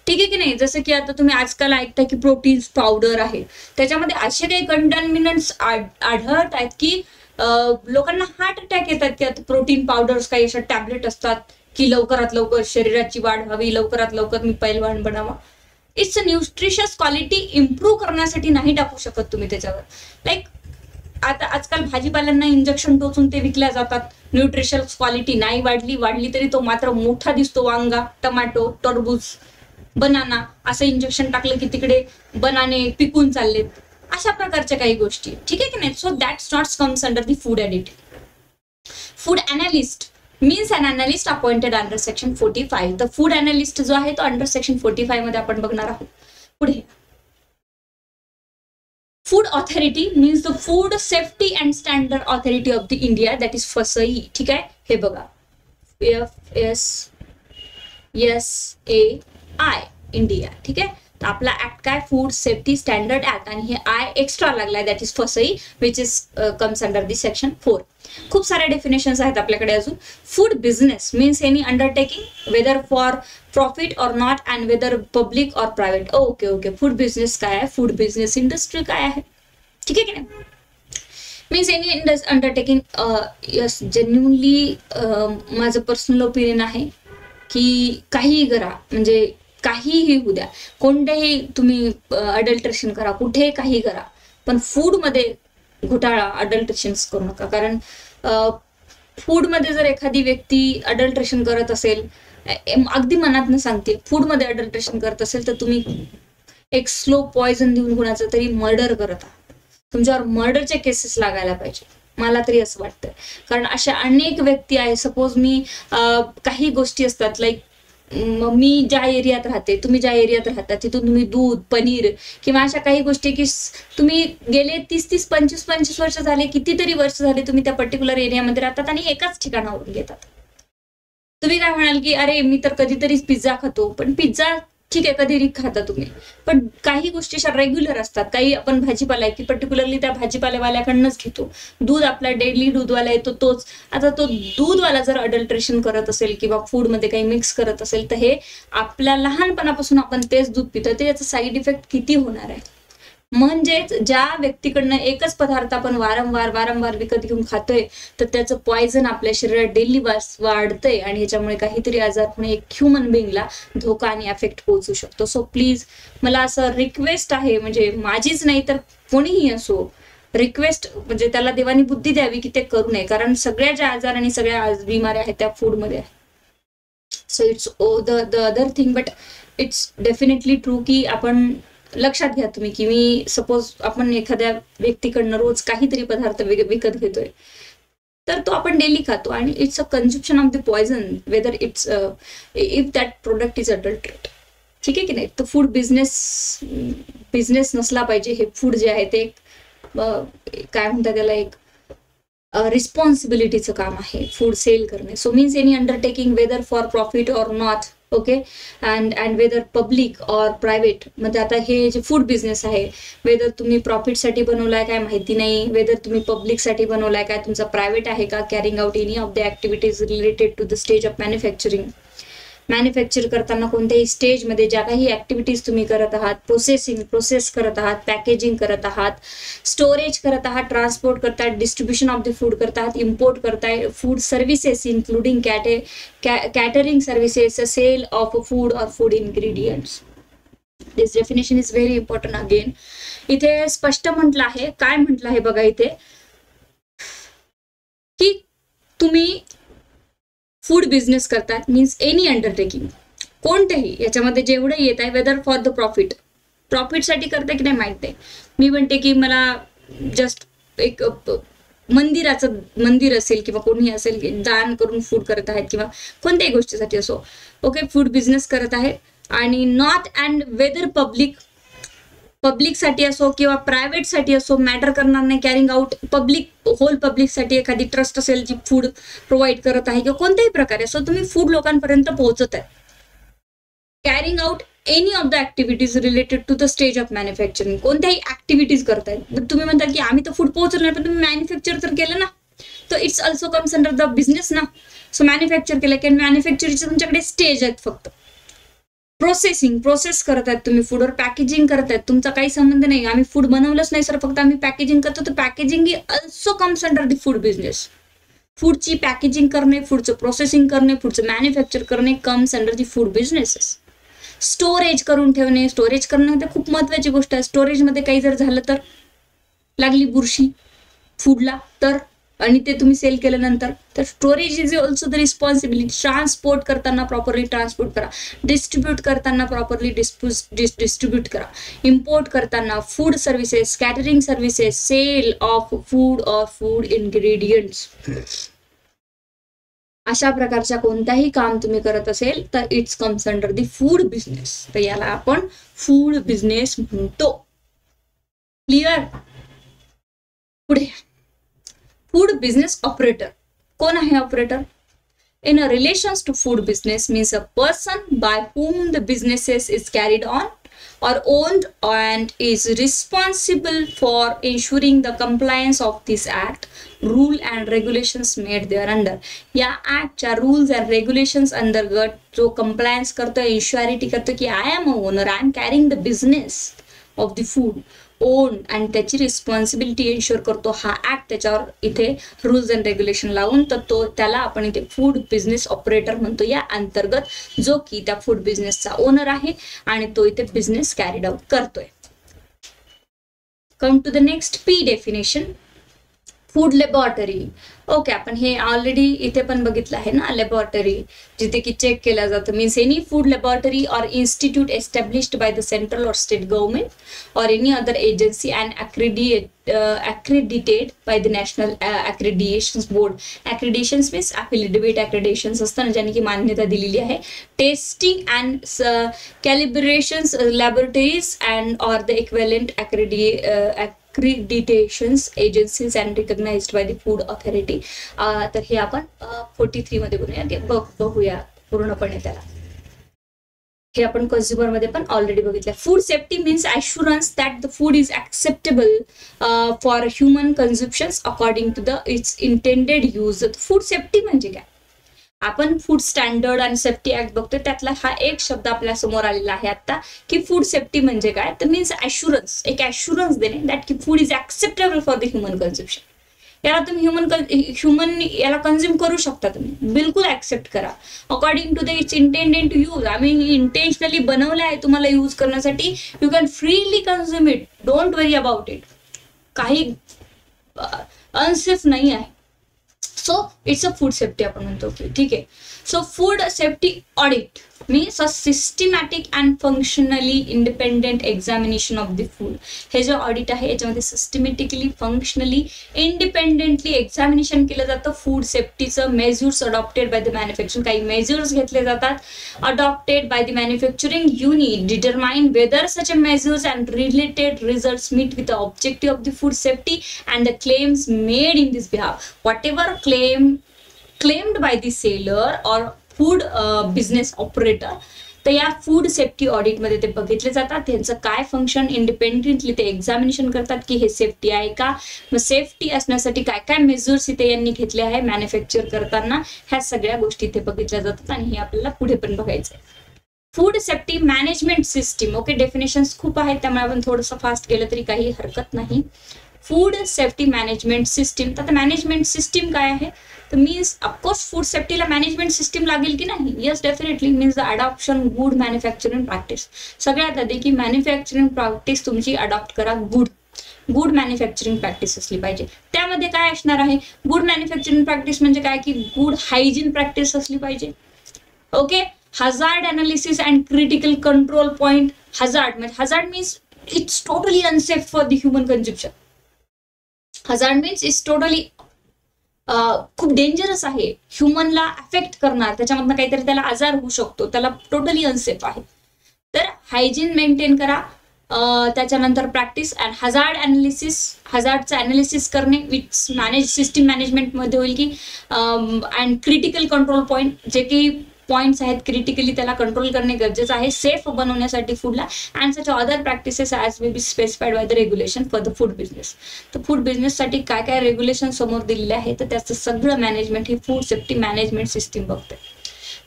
ठीक आहे की नाही. जसं की आता तुम्ही आजकाल ऐकता की प्रोटीन्स पावडर आहे, त्याच्यामध्ये असे काही कंटामिनंट्स आढळत आहेत की लोकांना हार्ट अटॅक येतात. की आता प्रोटीन पावडर्स काही अशा टॅबलेट असतात की लवकरात लवकर शरीराची वाढ व्हावी, लवकरात लवकर मी पैलवान बनावा. It's a nutritious quality improve करण्यासाठी नाही टाकू शकत तुम्ही त्याच्यावर. लाईक आता आजकाल भाजीपाल्यांना इंजेक्शन टोचून ते विकल्या जातात. न्यूट्रिशियस क्वालिटी नाही वाढली तरी तो मात्र मोठा दिसतो. वांगा, टमाटो, टरबूज, बनाना असं इंजेक्शन टाकलं की तिकडे बनाने पिकून चाललेत. अशा प्रकारच्या काही गोष्टी. ठीक आहे की नाही. So that's not comes under the food additive. Food analyst means an analyst appointed under section 45. The food analyst जो आहे तो अंडर सेक्शन 45 मध्ये आपण बघणार आहोत. पुढे food authority means the food safety and standard authority of the India, that is FSSAI. ठीक आहे. हे बघा, FSSAI इंडिया. ठीक आहे. तर आपला ऍक्ट काय, फूड सेफ्टी स्टँडर्ड ऍक्ट, आणि हे आय एक्स्ट्रा लागलाय, that is FSSAI, which is comes under the section 4. खूप सारे डेफिनेशन्स आहेत आपल्याकडे अजून. Food business means any undertaking whether for profit or not and whether public or private. Okay. Food business काय आहे, फूड बिझनेस इंडस्ट्री काय आहे. ठीक आहे की नाही. Means any undertaking. Yes, genuinely माझं पर्सनल ओपिनियन आहे की काहीही करा, म्हणजे काहीही होऊ द्या, कोणतेही तुम्ही अडल्ट्रेशन करा, कुठेही काही करा, पण फूडमध्ये घोटाळा, अडल्ट्रेशन्स करू नका. कारण फूडमध्ये जर एखादी व्यक्ती अडल्ट्रेशन करत असेल, अगदी मनातनं सांगते, फूडमध्ये अडल्ट्रेशन करत असेल, तर तुम्ही एक स्लो पॉयझन देऊन कुणाचं तरी मर्डर करत आहात. तुमच्यावर मर्डरचे केसेस लागायला पाहिजे, मला तरी असं वाटतं. कारण अशा अनेक व्यक्ती आहे. सपोज मी काही गोष्टी असतात, लाईक मी ज्या एरियात राहते, तुम्ही ज्या एरियात राहता, तिथून तुम्ही दूध, पनीर किंवा अशा काही गोष्टी की तुम्ही गेले 30-30, 25-25 वर्ष झाले, कितीतरी वर्ष झाले तुम्ही त्या पर्टिक्युलर एरियामध्ये राहतात आणि एकाच ठिकाणावरून घेतात. तुम्ही काय म्हणाल की अरे मी तर कधीतरीच पिझ्झा खातो, पण पिझ्झा ठीक आहे कधी खाता तुम्ही, पण काही गोष्टी अशा रेग्युलर असतात. काही आपण भाजीपाला आहे की पर्टिक्युलरली त्या भाजीपालेवाल्याकडनंच घेतो. दूध आपला डेली दूधवाला येतो तोच. आता तो दूधवाला जर अडल्ट्रेशन करत असेल किंवा फूडमध्ये काही मिक्स करत असेल, तर हे आपल्या लहानपणापासून आपण तेच दूध पितो, तर याचा साईड इफेक्ट किती होणार आहे. म्हणजेच ज्या व्यक्तीकडनं एकच पदार्थ आपण वारंवार विकत घेऊन खातोय, तर त्याचं पॉयझन आपल्या शरीरात डेली वाढतंय आणि ह्याच्यामुळे काहीतरी आजार होणे, एक ह्युमन बिंगला धोका आणि अफेक्ट पोहोचू शकतो. सो प्लीज मला असं रिक्वेस्ट आहे, म्हणजे माझीच नाही तर कोणीही असो, रिक्वेस्ट म्हणजे त्याला देवानी बुद्धी द्यावी की ते करू नये. कारण सगळ्या ज्या आजार आणि सगळ्या बिमाऱ्या आहेत त्या फूडमध्ये आहे. So it's the other thing, but it's definitely true की आपण लक्षात घ्या तुम्ही की मी सपोज आपण एखाद्या व्यक्तीकडनं रोज काहीतरी पदार्थ विकत घेतोय, तर तो आपण डेली खातो आणि it's a consumption of the poison, whether it's if that product is adulterate. ठीक आहे की नाही. तर फूड बिझनेस नसला पाहिजे. हे फूड जे आहे ते काय म्हणतात त्याला, एक रिस्पॉन्सिबिलिटीचं काम आहे फूड सेल करणे. So means any undertaking whether for profit or not, okay, and whether public or private. म्हणजे आता हे जे फूड बिझनेस आहे, वेदर तुम्ही प्रॉफिटसाठी बनवलाय काय माहिती नाही, वेदर तुम्ही पब्लिकसाठी बनवलाय काय, तुमचा प्रायव्हेट आहे का, carrying out any of the activities related to the stage of manufacture करताना कोणत्याही स्टेजमध्ये ज्या काही ऍक्टिव्हिटीज तुम्ही करत आहात, प्रोसेस करत आहात, पॅकेजिंग करत आहात, स्टोरेज करत आहात, ट्रान्सपोर्ट करतायत, डिस्ट्रीब्युशन ऑफ द फूड करत आहात, इम्पोर्ट करताय, food services including catering services, sale of food or food ingredients. This definition is very important. Again इथे स्पष्ट म्हटलं आहे. काय म्हटलं आहे बघा इथे, की तुम्ही फूड बिझनेस करतात, मीन्स एनी अंडरटेकिंग, कोणतेही याच्यामध्ये जेवढे येत आहे, वेदर फॉर द प्रॉफिटसाठी करताय की नाही माहित नाही. मी म्हणते की मला जस्ट एक मंदिर असेल किंवा कोणी असेल दान करून फूड करत आहेत किंवा कोणत्याही गोष्टीसाठी असो, ओके, फूड बिझनेस करत आहेत आणि नॉट अँड वेदर पब्लिकसाठी असो किंवा प्रायव्हेटसाठी असो मॅटर करणार नाही. कॅरिंग आउट होल पब्लिकसाठी एखादी ट्रस्ट असेल जी फूड प्रोव्हाइड करत आहे किंवा कोणत्याही प्रकारे असो तुम्ही फूड लोकांपर्यंत पोहोचत आहे. Carrying out any of the activities related to the stage of manufacturing, कोणत्याही ऍक्टिव्हिटीज करतायत. तुम्ही म्हणता की आम्ही तर फूड पोहोचलो नाही पण तुम्ही मॅन्युफॅक्चर तर केलं ना, तर it's also comes under the business ना. सो मॅन्युफॅक्चर केलं की मॅन्युफॅक्चरिंगचे तुमच्याकडे स्टेज आहेत, फक्त प्रोसेस करत आहेत तुम्ही, फूडवर पॅकेजिंग करत आहेत, तुमचा काही संबंध नाही. आम्ही फूड बनवलंच नाही सर, फक्त आम्ही पॅकेजिंग करतो, तर packaging also comes under the food business. फूडची पॅकेजिंग करणे, फूडचं प्रोसेसिंग करणे, फूडचं मॅन्युफॅक्चर करणे comes under the food businesses. Storage करून ठेवणे, स्टोरेज करणं ते खूप महत्वाची गोष्ट आहे. स्टोरेजमध्ये काही जर झालं तर, लागली बुरशी फूडला तर, आणि ते तुम्ही सेल केल्यानंतर, तर storage is also the responsibility. Transport करताना प्रॉपरली ट्रान्सपोर्ट करा, डिस्ट्रीब्यूट करताना प्रॉपरली डिस्ट्रीब्यूट करा, इम्पोर्ट करताना food services, catering services, sale of food or food ingredients, अशा प्रकारच्या कोणत्याही काम तुम्ही करत असेल तर it's comes under the food business. तर याला आपण फूड बिझनेस म्हणतो. क्लिअर? पुढे फूड बिझनेस ऑपरेटर. कोण आहे operator? In a relations to food business means a person by whom the businesses is carried on or owned and is responsible for ensuring the compliance of this act, rule and regulations made thereunder. या ऍक्टच्या rules and regulations अंतर्गत जो compliance करतो, इन्श्युरिटी करतो की I am a owner, I am carrying the business of the food own, आणि त्याची responsibility ensure करतो हा ऍक्ट. त्याच्यावर इथे रूल्स अँड रेग्युलेशन लावून तर त्याला आपण इथे फूड बिझनेस ऑपरेटर म्हणतो, या अंतर्गत, जो की त्या फूड बिझनेसचा ओनर आहे आणि तो इथे बिझनेस कॅरीड आउट करतोय. Come to the next P definition, food laboratory. Okay, आपण हे ऑलरेडी इथे पण बघितलं आहे ना, लॅबोरेटरी जिथे की चेक केलं जातं. मीन्स एनी फूड लॅबोरेटरी और institute established bye the central और स्टेट गव्हर्नमेंट और any other agency and accredited by the national accreditations board. Accreditations means affiliate accreditations असतं ना, ज्यांनी की मान्यता दिलेली आहे. Testing and calibrations laboratories and or the equivalent accreditations agencies and recognized by the food authority. तर हे आपण 43 मध्ये बघूया पूर्णपणे त्याला. हे आपण कन्झ्युमर मध्ये पण ऑलरेडी बघितलं. Food safety means assurance that the food is acceptable for human consumptions according to the it's intended use. Food safety म्हणजे काय? आपण फूड स्टँडर्ड आणि सेफ्टी ऍक्ट बघतोय, त्यातला हा एक शब्द आपल्या समोर आलेला आहे आता की फूड सेफ्टी म्हणजे काय. तर मीन्स ॲश्युरन्स, एक ॲश्युरन्स देणे दॅट की food is acceptable for the human consumption. याला तुम्ही ह्युमन याला कन्झ्युम करू शकता, तुम्ही बिलकुल ऍक्सेप्ट करा according to the it's intended to use. आम्ही इंटेन्शनली बनवलं आहे तुम्हाला यूज करण्यासाठी. You can freely consume it, don't worry about it. काही अनसेफ नाही आहे. So it's a food safety आपण म्हणतो की ठीक आहे. So food safety audit means a systematic and functionally independent examination of the food. हे जो ऑडिट आहे याच्यामध्ये सिस्टमॅटिकली फंक्शनली इंडिपेंडेंटली एक्झामिनेशन केलं जातं फूड सेफ्टीचं. Measures adopted by the manufacturing, काही मेजर्स घेतले जातात adopted by the manufacturing unit, determine whether such a measures and related results meet with the objective of the food safety and the claims made in this behalf. Whatever claimed by the seller or food business operator, तर या food safety ऑडिटमध्ये ते बघितले जातात. त्यांचं काय function, independently ते examination करतात की हे सेफ्टी आहे का. मग सेफ्टी असण्यासाठी काय काय मेजर्स इथे यांनी घेतले आहे मॅन्युफॅक्चर करताना, ह्या सगळ्या गोष्टी इथे बघितल्या जातात आणि हे आपल्याला पुढे पण बघायचं आहे. Food safety management system. Okay, definitions खूप आहेत त्यामुळे आपण थोडंसं फास्ट गेलं तरी काही हरकत नाही. Food safety management system. तर मॅनेजमेंट सिस्टीम काय आहे? तर मीन्स ऑफकोर्स फूड सेफ्टीला मॅनेजमेंट सिस्टीम लागेल की नाही? Yes, definitely. Means the adoption good manufacturing practice. सगळ्यात आधी की मॅन्युफॅक्चरिंग प्रॅक्टिस तुमची अडॉप्ट करा. गुड मॅन्युफॅक्चरिंग प्रॅक्टिस असली पाहिजे. त्यामध्ये काय असणार आहे? गुड मॅन्युफॅक्चरिंग प्रॅक्टिस म्हणजे काय की गुड हायजीन प्रॅक्टिस असली पाहिजे. Okay, hazard analysis and critical control point. Hazard means it's totally unsafe for the human consumption. Hazard means is totally खूप डेंजरस आहे, ह्युमनला अफेक्ट करणार, त्याच्यामधनं काहीतरी त्याला आजार होऊ शकतो, त्याला टोटली अनसेफ आहे. तर हायजीन मेंटेन करा. त्याच्यानंतर प्रॅक्टिस अँड हजार्ड अनालिसिस, हजार्डचं अनालिसिस करणे विच सिस्टीम मॅनेजमेंटमध्ये होईल की अँड क्रिटिकल कंट्रोल पॉईंट, जे की पॉइंट्स आहेत क्रिटिकली त्याला कंट्रोल करणे गरजेचं आहे सेफ बनवण्यासाठी फूडला. And such other practices as may be specified by the regulation for the food business. तर फूड बिझनेससाठी काय काय रेग्युलेशन समोर दिलेले आहे, तर त्याचं सगळं मॅनेजमेंट ही फूड सेफ्टी मॅनेजमेंट सिस्टीम बघते.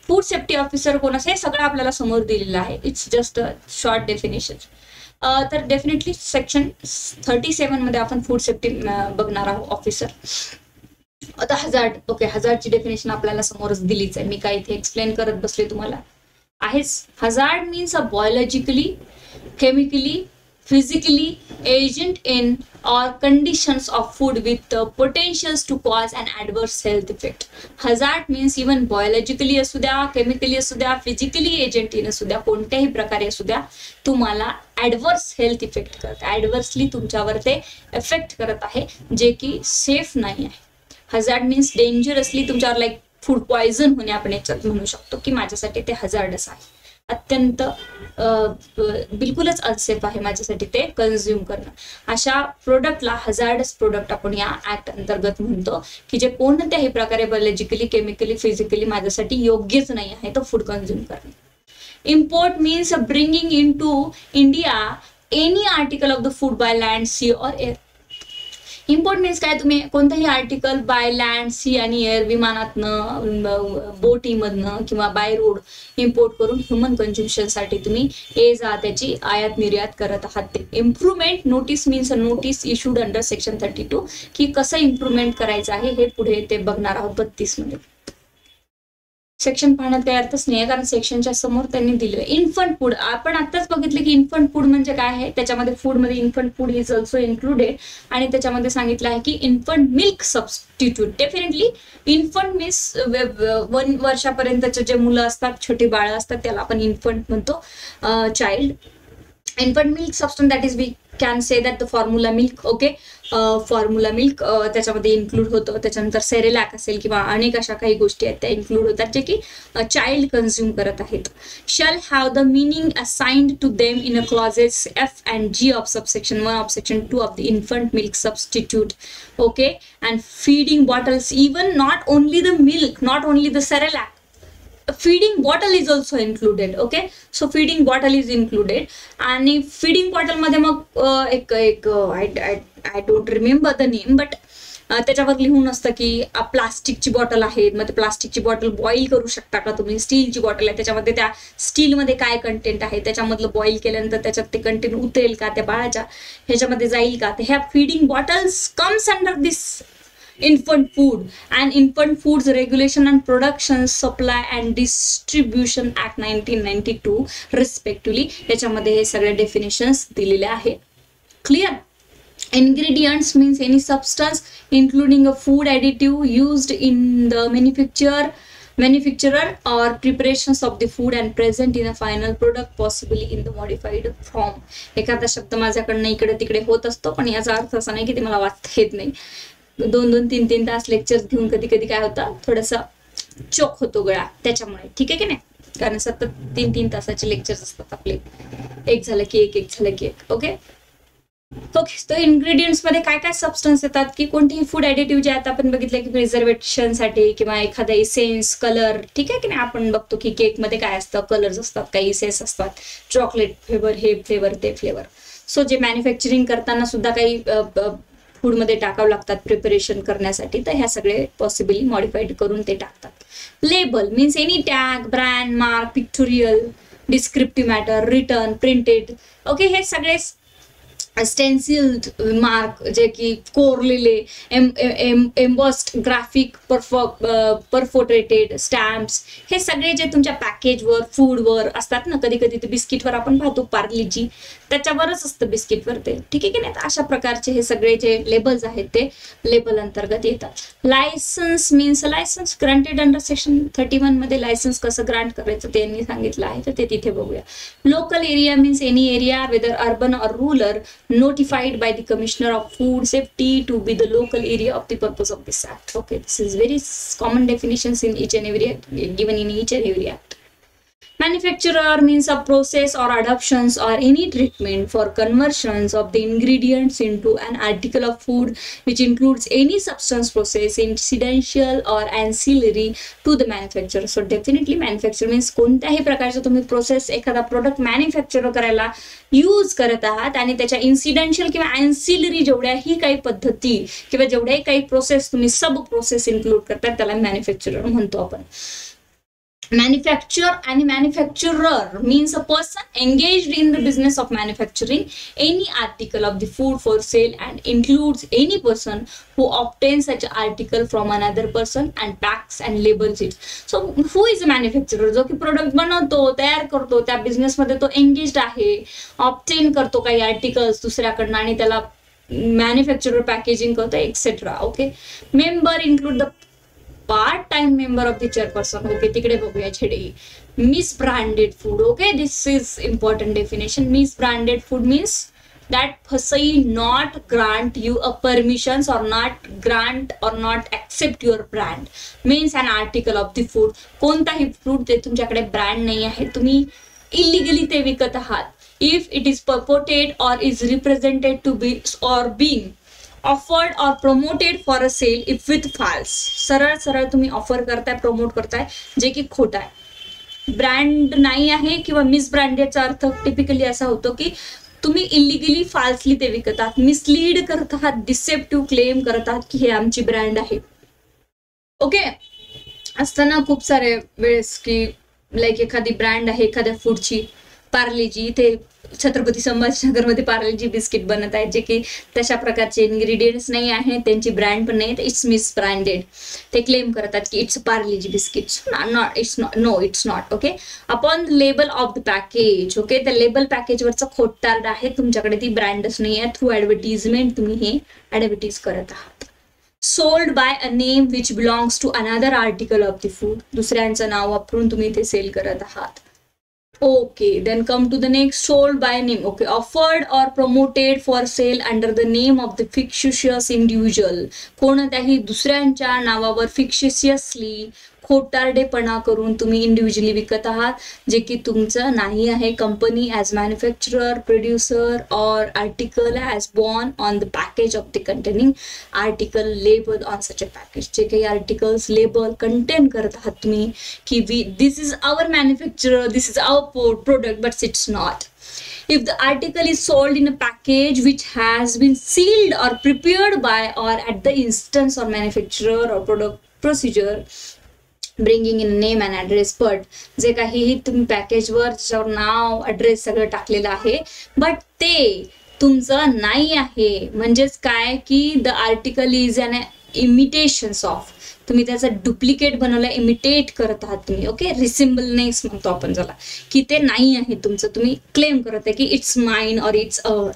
फूड सेफ्टी ऑफिसर कोण असं हे सगळं आपल्याला समोर दिलेलं आहे. It's just a short definition. तर डेफिनेटली सेक्शन 37 मध्ये आपण फूड सेफ्टी बघणार आहोत ऑफिसर. आता हजार्ड, ओके, हजार्डची डेफिनेशन आपल्याला समोरच दिलीच आहे, मी काय इथे एक्सप्लेन करत बसले तुम्हाला आहेच. Hazard means a biologically, chemically, physically agent in or conditions of food with the potentials to cause an adverse health effect. Hazard means even biologically असू द्या, chemically असू द्या, physically agent in असू द्या, कोणत्याही प्रकारे असू द्या, तुम्हाला adverse health effect करत, adversely तुमच्यावर ते effect करत आहे, जे की सेफ नाही आहे. Hazard means dangerously तुमच्यावर लाईक फूड पॉइझन होणे आपण याच्यात म्हणू शकतो की माझ्यासाठी ते हजार्डस आहे, अत्यंत बिलकुलच अनसेफ आहे माझ्यासाठी ते कन्झ्युम करणं. अशा प्रोडक्टला हजार्डस प्रोडक्ट आपण या ऍक्ट अंतर्गत म्हणतो की जे कोणत्याही प्रकारे बायोलॉजिकली, केमिकली, फिजिकली माझ्यासाठी योग्यच नाही आहे तो फूड कन्झ्युम करणं. Import means bringing in to India any article of the food by land, sea or air. Import means काय, तुम्ही कोणताही आर्टिकल बाय लँड, सी आणि एअर, विमानातनं, बोटीमधनं किंवा बाय रोड इम्पोर्ट करून ह्युमन कन्झम्पशनसाठी तुम्ही त्याची आयात निर्यात करत आहात. ते improvement notice means a notice issued under section 32 की कसं इम्प्रुव्हमेंट करायचं आहे हे पुढे ते बघणार आहोत 32 मध्ये. सेक्शन पाहण्यात काही अर्थच नाही कारण सेक्शनच्या समोर त्यांनी दिलं. इन्फंट फूड आपण आताच बघितलं की इन्फंट फूड म्हणजे काय आहे, त्याच्यामध्ये फूड मध्ये infant food is also included आणि त्याच्यामध्ये सांगितलं आहे की infant milk substitute. Definitely infant means 1 वर्षापर्यंतचे जे मुलं असतात, छोटी बाळं असतात, त्याला आपण इन्फंट म्हणतो, child. Infant milk substance that is we can say that the formula milk, okay, formula milk त्याच्यामध्ये इन्क्लूड होतं. त्याच्यानंतर सेरेलॅक असेल किंवा अनेक अशा काही गोष्टी आहेत त्या इन्क्लूड होतात जे की चाइल्ड कन्झ्युम करत आहेत. Shall have the meaning assigned to them in a clauses F and G of subsection 1 of section 2 of the infant milk substitute, okay, and feeding bottles, even not only the milk, not only the Cerelac, feeding bottle is also included, okay, so feeding bottle is included. आणि feeding bottle मध्ये मग एक I don't remember the name, but त्याच्यावर लिहून असतं की प्लास्टिकची bottle आहे, मग प्लास्टिकची बॉटल बॉईल करू शकता का तुम्ही, स्टीलची बॉटल आहे त्याच्यामध्ये त्या स्टीलमध्ये काय कंटेंट आहे, त्याच्यामधलं बॉईल केल्यानंतर त्याच्यात ते कंटेंट उतरेल का, त्या बाळाच्या ह्याच्यामध्ये जाईल का, तर ह्या feeding bottles comes under this infant food and infant foods regulation and production supply and distribution act 1992 respectively. याच्यामध्ये हे सगळे डेफिनेशन्स दिलेले आहेत. Clear. Ingredients means any substance including a food additive used in the manufacturer or preparations of the food and present in a final product possibly in the modified form. एखादा शब्द माझ्याकडनं इकडे तिकडे होत असतो पण याचा अर्थ असा नाही की ते मला वाचता येत नाही. 2-3 तास लेक्चर घेऊन कधी कधी काय होतं, थोडासा चोक होतो गळा त्याच्यामुळे, ठीक आहे की नाही, कारण सतत 3 तासाचे लेक्चर्स असतात आपले, एक झालं की एक झालं की एक, ओके. तर इन्ग्रेडियंट्स मध्ये काय काय सबस्टन्स येतात की कोणतेही फूड ऍडिटिव्ह जे आता आपण बघितलं की प्रिझर्वेशन साठी किंवा एखादा इसेन्स, कलर, ठीक आहे की नाही, आपण बघतो की केक मध्ये काय असतं, कलर्स असतात, काही इसेन्स असतात, चॉकलेट फ्लेवर, हे फ्लेवर, ते फ्लेवर. सो जे मॅन्युफॅक्चरिंग करताना सुद्धा काही फूड मध्ये टाकावं लागतात प्रिपरेशन करण्यासाठी, तर ह्या सगळे पॉसिबली मॉडिफाईड करून ते टाकतात. Label means any tag, brand, mark, pictorial, descriptive matter, return, printed, okay, हे सगळे स्टेन्सिल्ड मार्क जे की कोरलेले, एम्बॉस्ड, ग्राफिक, परफोरेटेड स्टॅम्प्स, हे सगळे जे तुमच्या पॅकेजवर, फूडवर असतात ना, कधी कधी ते बिस्किटवर आपण पाहतो पार्लीजी, त्याच्यावरच असतं बिस्किटवर ते, ठीक आहे की नाही. अशा प्रकारचे हे सगळे जे लेबल्स आहेत ते लेबल अंतर्गत येतात. Licence means licence granted under section 31 मध्ये लायसन्स कसं ग्रांट करायचं ते यांनी सांगितलं आहे, तर ते तिथे बघूया. Local area means any area whether urban or rural notified by the Commissioner of Food Safety to be the local area of the purpose of this act. Okay, this is very common definitions in each and every act, given in each and every act. Manufacturer means a process or adoptions or any treatment for conversions of the ingredients into an article of food which includes any substance process incidental or ancillary to the manufacturer. So definitely manufacturer means कोणत्याही प्रकारचा तुम्ही process एखादा product manufacture करायला use करत आहात आणि त्याच्या इन्सिडेंशियल किंवा अँसिलरी जेवढ्याही काही पद्धती किंवा जेवढ्याही काही प्रोसेस तुम्ही सब प्रोसेस इन्क्लूड करतात त्याला मॅन्युफॅक्चरर म्हणतो आपण. Manufacturer and manufacturer means a person engaged in the business of manufacturing any article of the food for sale and includes any person who obtains such article from another person and packs and labels it. So who is a manufacturer? जो की product बनवतो, तयार करतो, त्या business मध्ये तो engaged आहे, obtain करतो काही आर्टिकल्स दुसऱ्याकडनं आणि त्याला मॅन्युफॅक्चरर पॅकेजिंग करतो etcetera. Okay, member include the part-time member of the chairperson. Okay, तिकडे बघूया छेडे. Misbranded food. Okay, this is important definition. Misbranded food means that फसई not grant you a permissions or not grant or not accept your brand means an article of the food. कोणताही food ते तुमच्याकडे brand नाही आहे, तुम्ही illegally ते विकत आहात. If it is purported or is represented to be or being offered or promoted for a sale if with false. सरळ सरळ तुम्ही ऑफर करताय, प्रमोट करताय जे की खोटा आहे, ब्रँड नाही आहे. किंवा मिसब्रँडेडचा अर्थ टिपिकली असा होतो की तुम्ही इलिगली फाल्सली ते विकत आहात, मिसलीड करत आहात, डिसेप्टिव्ह क्लेम करत आहात की हे आमची ब्रँड आहे. ओके, असताना खूप सारे वेळेस की लाईक एखादी ब्रँड आहे एखाद्या फूडची, पार्लेजी, ते छत्रपती संभाजीनगरमध्ये पार्लेजी बिस्किट बनत आहेत जे की तशा प्रकारचे इन्ग्रेडियंट्स नाही आहे, त्यांची ब्रँड पण नाही, इट्स मिस ब्रँडेड. ते क्लेम करतात की it's Parle G biscuit. Not, it's not, no it's not. Okay, upon label of the package. Okay, त्या लेबल पॅकेजवरचं खोटार्ड आहे, तुमच्याकडे ती ब्रँडच नाही आहे, थ्रू ऍडव्हर्टिजमेंट तुम्ही हे ऍडव्हर्टीज करत आहात. Sold by a name which belongs to another article of the food. दुसऱ्यांचं नाव वापरून तुम्ही ते सेल करत आहात. Okay, then come to the next. Sold by name. Okay, offered or promoted for sale under the name of the fictitious individual. कोणत्याही दुसऱ्यांच्या नावावर फिक्शिशियसली खोटारडेपणा करून तुम्ही इंडिव्हिज्युअली विकत आहात जे की तुमचं नाही आहे. Company as manufacturer, producer or article as borne on the package of the containing article label on such a package. जे काही आर्टिकल्स लेबल कंटेन करत आहात तुम्ही की this is our manufacturer, this is our product, but it's not. If the article is sold in a package which has been sealed or prepared by or at the instance or manufacturer or product procedure bringing in name and address, but जे काहीही तुम्ही पॅकेजवर ज्याच्यावर नाव address सगळं टाकलेलं आहे but ते तुमचं नाही आहे. म्हणजेच काय की the article is an imitations of, तुम्ही त्याचा डुप्लिकेट बनवलं, इमिटेट करत आहात तुम्ही. ओके, रिसिम्बलनेस म्हणतो आपण ज्याला, की ते नाही आहे तुमचं, तुम्ही क्लेम करत आहे की इट्स माइन और इट्स अवर.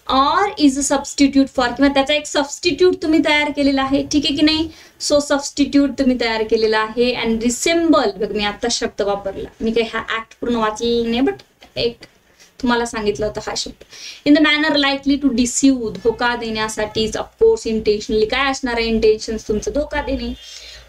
और इज अ सबस्टिट्यूट फॉर, किंवा त्याचा एक सबस्टिट्यूट तुम्ही तयार केलेला आहे, ठीक आहे की नाही. सो सबस्टिट्यूट तुम्ही तयार केलेला आहे. अँड रिसेम्बल, बघ मी आता शब्द वापरला, मी काही हा ऍक्ट पूर्ण वाचलेला नाही बट एक तुम्हाला सांगितलं होतं हा शब्द. In the manner likely to deceive, धोका देण्यासाठीच. ऑफकोर्स इंटेन्शनली काय असणार आहे इंटेन्शन तुमचं, धोका देणे.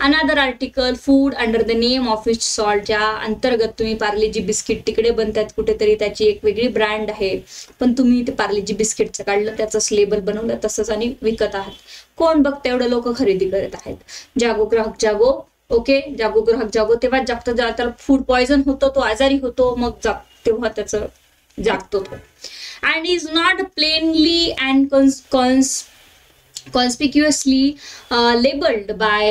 Another article food under the name of which salt, ज्या अंतर्गत तुम्ही पार्लेजी बिस्किट तिकडे बनतात कुठेतरी, त्याची एक वेगळी ब्रँड आहे पण तुम्ही ते पार्लेजी बिस्किटचं काढलं, त्याचंच लेबल बनवलं तसंच आणि विकत आहात. कोण बघते, एवढं लोक खरेदी करत आहेत. जागो ग्राहक जागो. ओके, जागो ग्राहक जागो तेव्हाच जागतो, त्याला फूड पॉयझन होतो, तो आजारी होतो, मग तेव्हा त्याचं जागतो तो. And is not plainly and conspicuously labeled by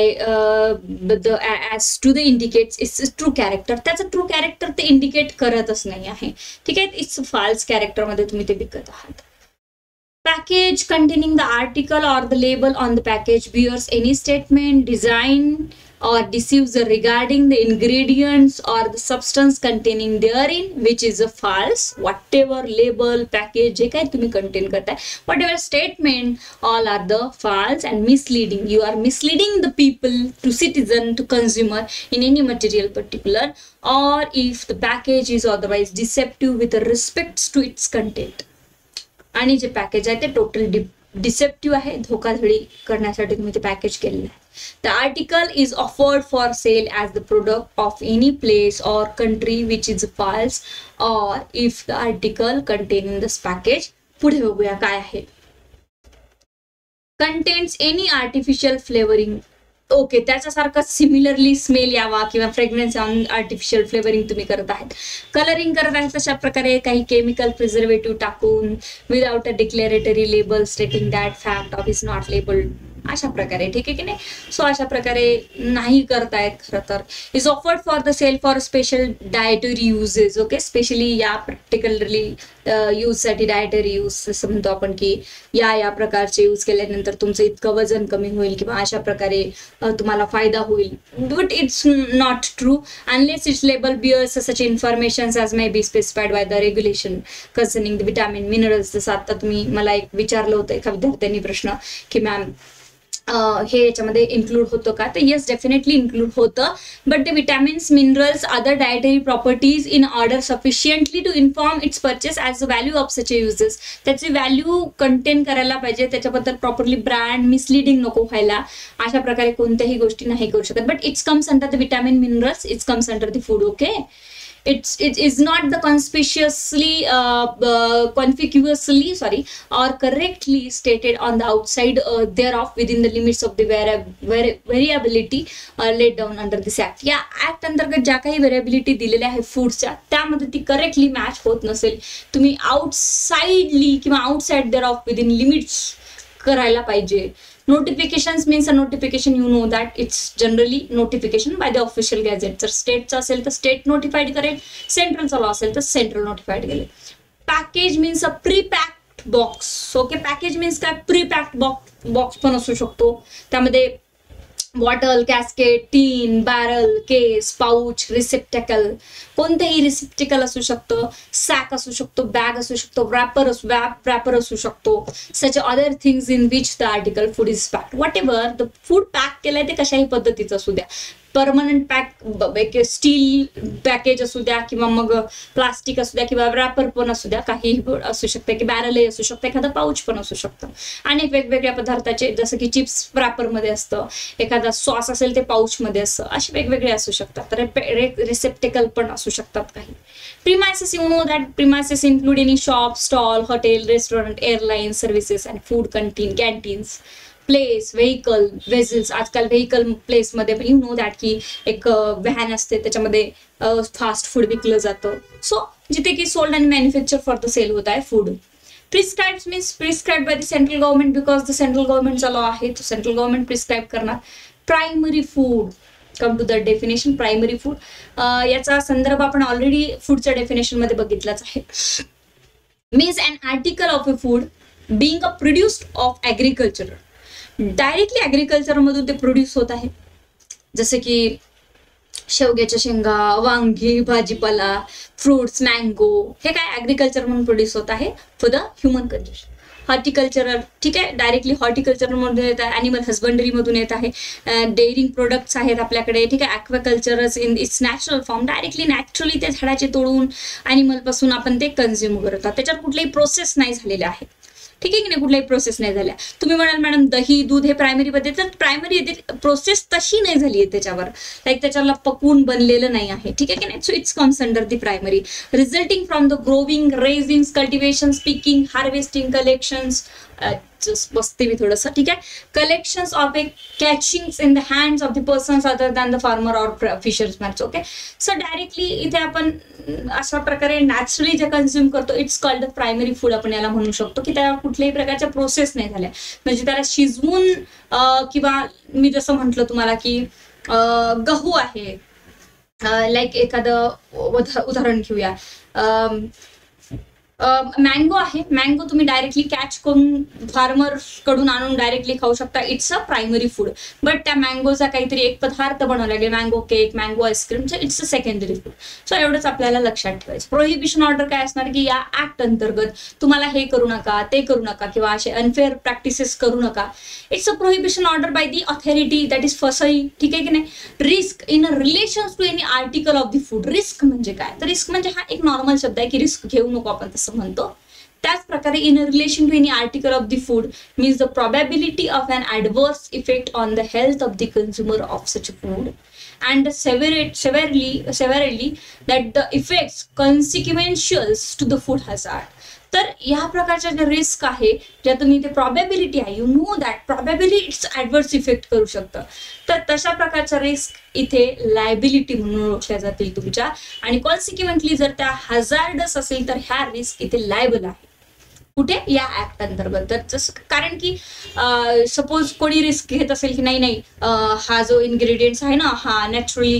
as to the indicates its true character. त्याचं ट्रू कॅरेक्टर ते इंडिकेट करतच नाही आहे, ठीक आहे. इट्स फाल्स कॅरेक्टर मध्ये तुम्ही ते विकत आहात. Package containing the article or the label on the package bears any statement, design or deceives regarding the ingredients or the substance containing therein, which is a false. Whatever label, package, जे काही तुम्ही contain करताय, whatever statement, all are the false and misleading. You are misleading the people, to citizen, to consumer in any material particular, or if the package is otherwise deceptive with respect to its content. आणि जे package आहे ते total deceptive आहे, धोकाधडी करण्यासाठी तुम्ही ते package केलेलं आहे. The article is offered for sale as the product of any place or country which is false, or if the article contain in this package. पुढे बघूया काय आहे. Contains any artificial flavouring. Okay, त्याच्यासारखं similarly smell यावा किंवा fragrance artificial flavouring तुम्ही करत आहेत, कलरिंग करत आहेत, तशा प्रकारे काही केमिकल प्रिझर्वेटिव्ह टाकून without a declaratory label स्टेटिंग that fact of is not labelled, अशा प्रकारे. ठीक आहे की नाही. सो अशा प्रकारे नाही करतायत खरं तर. Is offered for the sale for special dietary uses. Okay, specially या पर्टिक्युलरली यूजसाठी डायटरी यूज असं म्हणतो आपण की या प्रकारचे यूज केल्यानंतर तुमचं इतकं वजन कमी होईल किंवा अशा प्रकारे तुम्हाला फायदा होईल. But it's not true unless it's label bears such information as may be specified by the regulation concerning the vitamin minerals. जसं आता तुम्ही मला एक विचारलं होतं एका विद्यार्थ्यांनी प्रश्न की मॅम हे याच्यामध्ये इन्क्लूड होतं का, तर येस डेफिनेटली इन्क्लूड होतं. But the vitamins, minerals, other dietary properties in order sufficiently to inform its purchase as the value of such uses. त्याची व्हॅल्यू कंटेन करायला पाहिजे, त्याच्याबद्दल प्रॉपरली ब्रँड मिसलिडिंग नको व्हायला, अशा प्रकारे कोणत्याही गोष्टी नाही करू शकत. But it's comes under the vitamin minerals, it's comes under the food. Okay, it is not the conspicuously or correctly stated on the outside thereof within the limits of the variability laid down under this act. या act अंतर्गत ज्या काही variability दिलेल्या आहेत फूडच्या, त्यामध्ये ती correctly match होत नसेल, तुम्ही आउटसाइडली किंवा आउटसाइड thereof within limits करायला पाहिजे. Notifications means a notification, you know that it's generally notification by the official gazette. जर स्टेटचा असेल तर स्टेट नोटिफाईड करेल, सेंट्रलचा लॉ असेल तर सेंट्रल नोटिफाईड करेल. पॅकेज मीन्स अ pre packed box. Okay, package means काय, प्री पॅक्ड बॉक्स पण असू शकतो. त्यामध्ये बॉटल, कॅस्केट, टीन, बॅरल, केस, पाऊच, रिसेप्टेकल, कोणतेही रिसेप्टेकल असू शकतं, सॅक असू शकतो, बॅग असू शकतो, रॅपर असू शकतो. Such other things in which the article food is packed. What ever the food pack केलंय ते कशाही पद्धतीचं असू द्या, परमनंट पॅक, स्टील पॅकेज असू द्या किंवा मग प्लास्टिक असू द्या किंवा रॅपर पण असू द्या, काही असू शकतं, की बॅरलही असू शकतं, एखादं पाऊच पण असू शकतं. अनेक वेगवेगळ्या पदार्थाचे, जसं की चिप्स रॅपरमध्ये असतं, एखादा सॉस असेल ते पाऊचमध्ये असतं, असे वेगवेगळे असू शकतात. तर रिसेप्टेकल पण असू शकतात काही. Premises, you know that premises include any shop, stall, hotel, restaurant, airline services and food canteens. Place, vehicle, vessels. आजकाल व्हेकल प्लेस मध्ये पण यू नो दॅट की एक व्हॅन असते, त्याच्यामध्ये फास्ट फूड विकलं जातं. सो जिथे की सोल्ड आणि मॅन्युफॅक्चर फॉर द सेल होत आहे food. Prescribed means prescribed by the central government, because the central गव्हर्नमेंटचा लॉ आहे, तो सेंट्रल गव्हर्नमेंट प्रिस्क्राईब करणार. Primary food, come to the definition. Primary food याचा संदर्भ आपण ऑलरेडी फूडच्या डेफिनेशन मध्ये बघितलाच आहे. Means an article of a food being a produced of agriculture. Directly agriculture मधून ते प्रोड्यूस होत आहे, जसे की शेवग्याच्या शेंगा, वांगी, भाजीपाला, फ्रुट्स, मँगो, हे काय ऍग्रिकल्चर म्हणून प्रोड्यूस होत आहे for the human consumption. Horticultural, ठीक आहे, डायरेक्टली हॉर्टिकल्चर मधून येत आहे, अॅनिमल हजबंडरी मधून येत आहे, डेअरिंग प्रोडक्ट्स आहेत आपल्याकडे, ठीक आहे, ॲक्वाकल्चरच in its natural form, directly naturally ते झाडाचे तोडून अॅनिमल पासून आपण ते कन्झ्युम करतात, त्याच्यावर कुठलेही प्रोसेस नाही झालेले आहे. ठीक आहे की नाही, कुठल्याही प्रोसेस नाही झाल्या. तुम्ही म्हणाल मॅडम दही, दूध हे प्रायमरी मध्ये, तर प्रायमरी प्रोसेस तशी नाही झाली आहे त्याच्यावर, लाईक त्याच्याला पकवून बनलेलं नाही आहे. ठीक आहे की नाही. So it's comes under the primary. Resulting from the growing, raising, cultivation, picking, harvesting, collections, बसते मी थोडंसं, ठीक आहे, collections of a catching in the hands of the persons other than the farmer or fishersman. Okay, so directly इथे आपण अशा प्रकारे naturally जे कन्झ्युम करतो, it's called the primary food आपण याला म्हणू शकतो, की त्या कुठल्याही प्रकारच्या प्रोसेस नाही झाल्या, म्हणजे त्याला शिजवून किंवा मी जसं म्हटलं तुम्हाला की गहू आहे, लाईक एखादं उदाहरण घेऊया, मँगो आहे. मँगो तुम्ही डायरेक्टली कॅच करून फार्मर्स कडून आणून डायरेक्टली खाऊ शकता. It's a primary food. But त्या मँगोचा काहीतरी एक पदार्थ बनवला गेला, mango cake, mango ice cream, it's a secondary food. So एवढंच आपल्याला लक्षात ठेवायचं. प्रोहिबिशन ऑर्डर काय असणार की या ऍक्ट अंतर्गत तुम्हाला हे करू नका, ते करू नका किंवा असे अनफेअर प्रॅक्टिसेस करू नका. It's a prohibition order by the authority, that is FSSAI. ठीक आहे की नाही. Risk in relation to any article of the food. Risk म्हणजे काय, तर रिस्क म्हणजे हा एक नॉर्मल शब्द आहे की रिस्क घेऊ नको आपण तसं म्हणतो. त्याच प्रकारे in relation to any article of the food means the probability of an adverse effect on the health of the consumer of such food and severely that the effects consequentials to the food hazard. तर या प्रकारच्या ज्या risk आहे, ज्या तुम्ही ते probability आहे, you know that probability it's adverse effect करू शकतं. तर तशा प्रकारच्या रिस्क इथे लायबिलिटी म्हणून ओळखल्या जातील तुमच्या. आणि कॉन्सिक्वेंटली जर त्या हजार्डस असेल तर ह्या रिस्क इथे लायबल आहे. कुठे, या ऍक्ट अंतर्गत. तर जसं कारण की सपोज कोणी रिस्क घेत असेल की नाही हा जो इन्ग्रेडियंट्स आहे ना, हा नॅचरली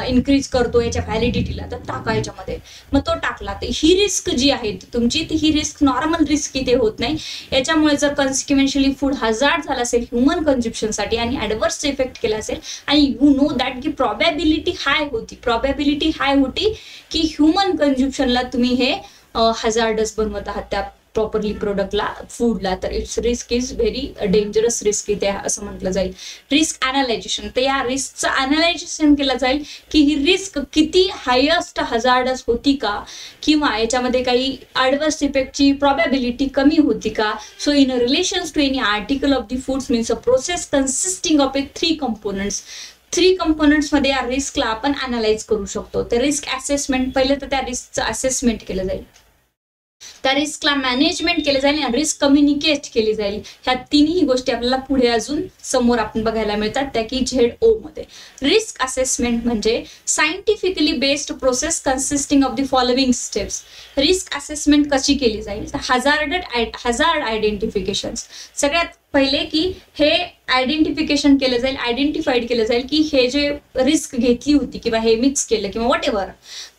इन्क्रीज करतो याच्या व्हॅलिडिटीला, तर टाका याच्यामध्ये. मग तो टाकला, तर ही रिस्क जी आहे तुमची, ती ही रिस्क नॉर्मल रिस्क इथे होत नाही. याच्यामुळे जर कॉन्सिक्वेन्शियली फूड हजार्ड झाला असेल ह्युमन कन्झम्पशनसाठी आणि ऍडवर्स इफेक्ट केला असेल, आणि यू नो दॅट की प्रॉबॅबिलिटी हाय होती की ह्युमन कन्झम्पशनला तुम्ही हे हजार्डस बनवत आहात त्या प्रॉपरली प्रोडक्टला, फूडला, तर it's risk is very dangerous risk इथे असं म्हटलं जाईल. रिस्क अनालायझेशन, तर या रिस्कचं अनालायझेशन केलं जाईल की ही रिस्क किती हायेस्ट हजार्डस होती का, किंवा याच्यामध्ये काही ऍडवर्स इफेक्टची प्रॉबॅबिलिटी कमी होती का. So in relation to any article of the foods means a process consisting of a 3 components. 3 components मध्ये या रिस्कला आपण अनालाइज करू शकतो. तर रिस्क असेसमेंट, पहिले तर त्या रिस्कचं असेसमेंट केलं जाईल, त्या रिस्कला मॅनेजमेंट केले जाईल आणि रिस्क कम्युनिकेट केली जाईल. ह्या तिन्ही गोष्टी आपल्याला पुढे अजून समोर आपण बघायला मिळतात त्या की ZO मध्ये. रिस्क असेसमेंट म्हणजे scientifically based process consisting of the following steps. Risk assessment कशी केली जाईल, हजार्ड आयडेंटिफिकेशन. सगळ्यात पहिले की हे आयडेंटिफिकेशन केलं जाईल, आयडेंटिफाईड केलं जाईल की हे जे रिस्क घेतली होती किंवा हे मिक्स केलं किंवा वॉट एव्हर,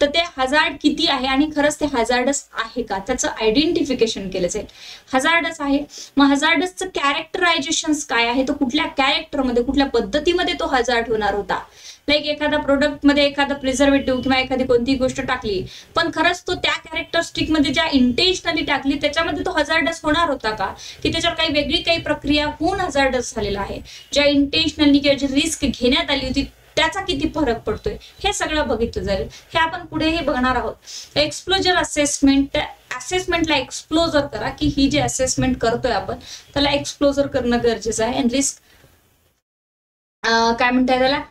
तर ते हजार्ड किती आहे आणि खरंच ते हजार्डस आहे का, त्याचं आयडेंटिफिकेशन केलं जाईल. हजार्डस आहे, मग हजार्डसचं कॅरेक्टरायझेशन काय आहे, तो कुठल्या कॅरेक्टरमध्ये, कुठल्या पद्धतीमध्ये तो हजार्ड होणार होता. लाईक एखादा प्रोडक्ट मध्ये एखादा प्रिझर्वेटिव्ह किंवा एखादी कोणती गोष्ट टाकली, पण खरंच तो त्या कॅरेक्टरिस्टिक मध्ये ज्या इंटेन्शनली टाकली त्याच्यामध्ये तो हजार्डस होणार होता का, की त्याच्यावर काही वेगळी काही प्रक्रिया होऊन हजार्डस झालेला आहे. ज्या इंटेन्शनली किंवा जी रिस्क घेण्यात आली होती त्याचा किती फरक पडतोय, हे सगळं बघितलं जाईल. हे आपण पुढेही बघणार आहोत. एक्सप्लोजर असेसमेंट, असेसमेंटला एक्सप्लोजर करा की ही जी असेसमेंट करतोय आपण त्याला एक्सप्लोजर करणं गरजेचं आहे. आणि रिस्क काय म्हणताय त्याला,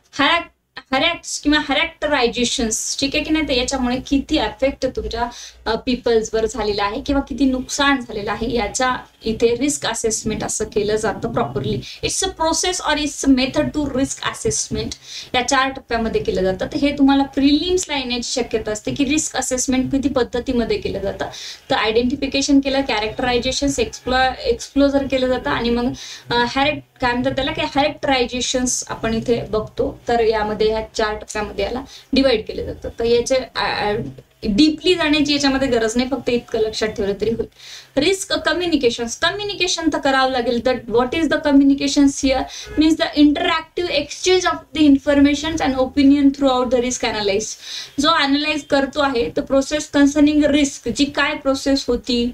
हॅरॅक्ट्स किंवा हॅरॅक्टरायझेशन्स, ठीक आहे की नाही. तर याच्यामुळे किती अफेक्ट तुमच्या पीपल्सवर झालेला आहे किंवा किती नुकसान झालेलं आहे याच्या इथे रिस्क असेसमेंट असं केलं जातं properly. It's a process or it's a method to risk assessment. या 4 टप्प्यामध्ये केलं जातं. तर हे तुम्हाला प्रिलिम्सला येण्याची शक्यता असते की रिस्क असेसमेंट किती पद्धतीमध्ये केलं जातं. तर आयडेंटिफिकेशन केलं, कॅरेक्टरायझेशन, एक्सप्लोजर केलं जातं आणि मग काय म्हणतात त्याला की हॅरेक्टरायझेशन्स आपण इथे बघतो. तर यामध्ये ह्या 4 टप्प्यामध्ये याला डिवाइड केलं जातं. तर याचे डीपली जाण्याची याच्यामध्ये गरज नाही, फक्त इतकं लक्षात ठेवलं तरी होईल. रिस्क कम्युनिकेशन तर करावं लागेल. तर what is the communication here means the interactive exchange of the information and opinion through out the risk analyse. जो अनालाइज करतो आहे तर प्रोसेस कन्सर्निंग रिस्क, जी काय प्रोसेस होती,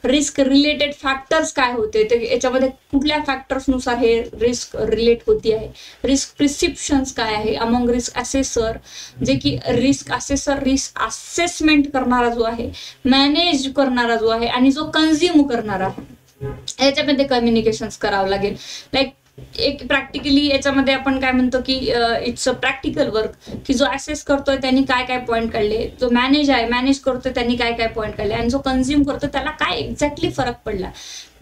रिस्क रिलेटेड फॅक्टर्स काय होते, ते याच्यामध्ये कुठल्या फॅक्टर्सनुसार हे रिस्क रिलेट होती आहे. रिस्क प्रिस्क्रिप्शन्स काय आहे अमंग रिस्क असेसर, जे की रिस्क असेसर रिस्क असेसमेंट करणारा जो आहे, मॅनेज करणारा जो आहे आणि जो कन्झ्युम करणारा आहे, याच्यामध्ये कम्युनिकेशन्स करावं लागेल. लाईक एक प्रॅक्टिकली याच्यामध्ये आपण काय म्हणतो की इट्स अ प्रॅक्टिकल वर्क, की जो ऍसेस करतोय त्यांनी काय काय पॉईंट काढले, जो मॅनेज करतोय त्यांनी काय काय पॉईंट काढले आणि जो कन्झ्युम करतोय त्याला काय एक्झॅक्टली फरक पडला,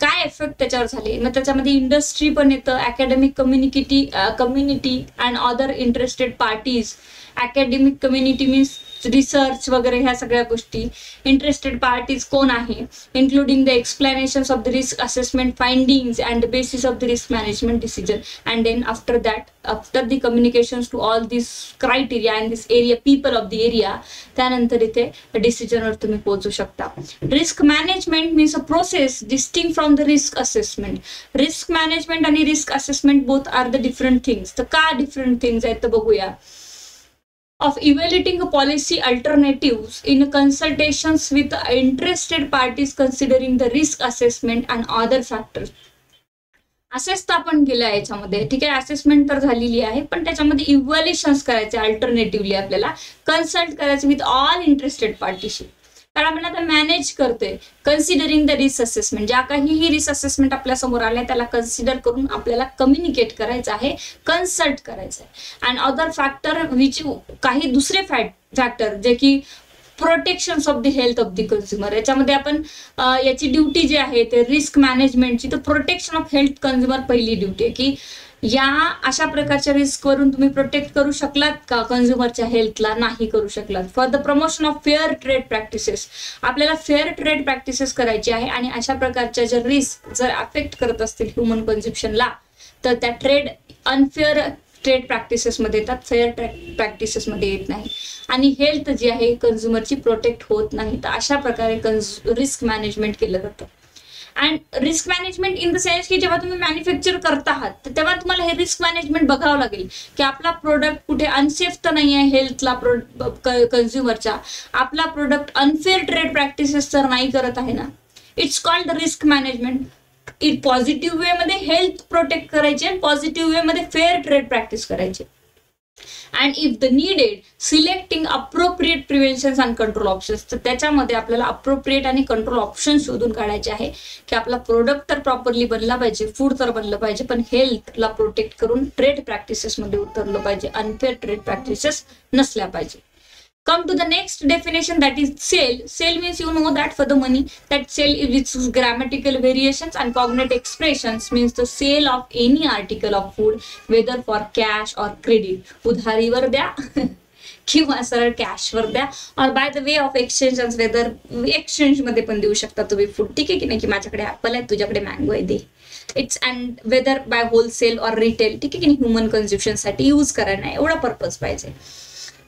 काय इफेक्ट त्याच्यावर झाले. मग त्याच्यामध्ये इंडस्ट्री पण येतं, academic community and other interested parties. Academic community means research वगैरे ह्या सगळ्या गोष्टी, इंटरेस्टेड पार्टीज कोण आहे, including the explanations of the risk assessment findings and the basis of the risk management decision, and then after the communications to all this criteria and this area people of the area, त्यानंतर इथे डिसिजनवर तुम्ही पोहोचू शकता. Risk management means a process distinct from the risk assessment. Risk management आणि risk assessment both are the different things. तर का different things आहेत तर बघूया. Of evaluating a policy alternatives in consultations with interested parties considering the risk assessment and other factors. असेच तर आपण केलं आहे याच्यामध्ये, ठीक आहे, असेसमेंट तर झालेली आहे, पण त्याच्यामध्ये इव्हॅल्युएशन्स करायचे अल्टरनेटिव्हली, आपल्याला कन्सल्ट करायचे विथ ऑल इंटरेस्टेड पार्टीशी. कारण आपण आता मॅनेज करतोय कन्सिडरिंग द रिस्क असेसमेंट. ज्या काहीही रिस्क असेसमेंट आपल्या समोर आल्या त्याला कन्सिडर करून आपल्याला कम्युनिकेट करायचं आहे, कन्सल्ट करायचं आहे. अँड अदर फॅक्टर विच, काही दुसरे फॅक्टर जे की protections of the health of the consumer. याच्यामध्ये आपण याची ड्युटी जी आहे ते रिस्क मॅनेजमेंटची, तर प्रोटेक्शन ऑफ हेल्थ कन्झ्युमर पहिली ड्युटी आहे की या अशा प्रकारच्या रिस्क वरून तुम्ही प्रोटेक्ट करू शकलात का कन्झ्युमरच्या हेल्थला, नाही करू शकलात. For the promotion of fair trade practices, आपल्याला फेअर ट्रेड प्रॅक्टिसेस करायची आहे आणि अशा प्रकारच्या ज्या रिस्क जर अफेक्ट करत असतील ह्युमन कन्झम्पशनला तर त्या अनफेअर ट्रेड प्रॅक्टिसेसमध्ये येतात, फेअर ट्रेड प्रॅक्टिसेसमध्ये येत नाही. आणि हेल्थ जी आहे कन्झ्युमरची प्रोटेक्ट होत नाही. तर अशा प्रकारे रिस्क मॅनेजमेंट केलं जातं. And risk management in the sense की जेव्हा तुम्ही मॅन्युफॅक्चर करत आहात तर तेव्हा तुम्हाला हे रिस्क मॅनेजमेंट बघावं लागेल की आपला प्रोडक्ट कुठे अनसेफ तर नाही आहे हेल्थला कन्झ्युमरच्या, आपला प्रोडक्ट अनफेअर ट्रेड प्रॅक्टिसेस तर नाही करत आहे ना. It's called risk management. Positive way मध्ये हेल्थ प्रोटेक्ट करायचे आणि पॉझिटिव्ह वे मध्ये फेअर ट्रेड प्रॅक्टिस करायचे. And if the needed selecting appropriate preventions and control options. तर त्याच्यामध्ये आपल्याला अप्रोप्रिएट आणि कंट्रोल ऑप्शन शोधून काढायचे आहे की आपला प्रोडक्ट तर प्रॉपरली बनला पाहिजे, फूड तर बनलं पाहिजे, पण हेल्थला प्रोटेक्ट करून ट्रेड प्रॅक्टिसेसमध्ये उतरलं पाहिजे, अनफेअर ट्रेड प्रॅक्टिसेस नसल्या पाहिजे. Come to the next definition, that is sale. Sale means you know that for the money, that sale with grammatical variations and cognate expressions means the sale of any article of food whether for cash or credit. उधारीवर द्या किंवा सरळ कॅशवर द्या, or by the way of exchange, whether exchange मध्ये पण देऊ शकता तुम्ही फूड, ठीक आहे की नाही, की माझ्याकडे ऍपल आहे तुझ्याकडे मँगो आहे दे. It's and whether by wholesale or retail, ठीक आहे की नाही, ह्युमन कन्झम्पशन साठी यूज करायला एवढा पर्पज पाहिजे.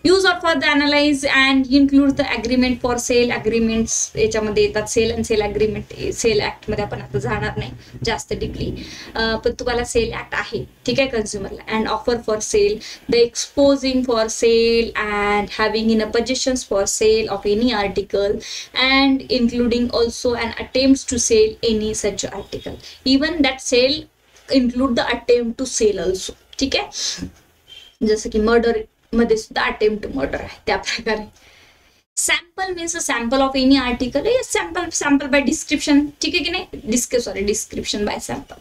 Use of for the analyse and include the agreement for sale. Agreements याच्यामध्ये येतात, sale and sale agreement. Sale act मध्ये आपण आता जाणार नाही जास्त डीपली, पण तुम्हाला सेल ऍक्ट आहे, ठीक आहे, कन्झ्युमरला. And offer for sale, the exposing for sale and having in a positions for sale of any article and including also and attempts to sell any such article. Even that sale include the attempt to sell also, ठीक आहे. जसं की murder मध्ये सुद्धा attempt to murder आहे त्या प्रकारे. Sample means a sample of any article. Sample by description, ठीक आहे की नाही, description by sample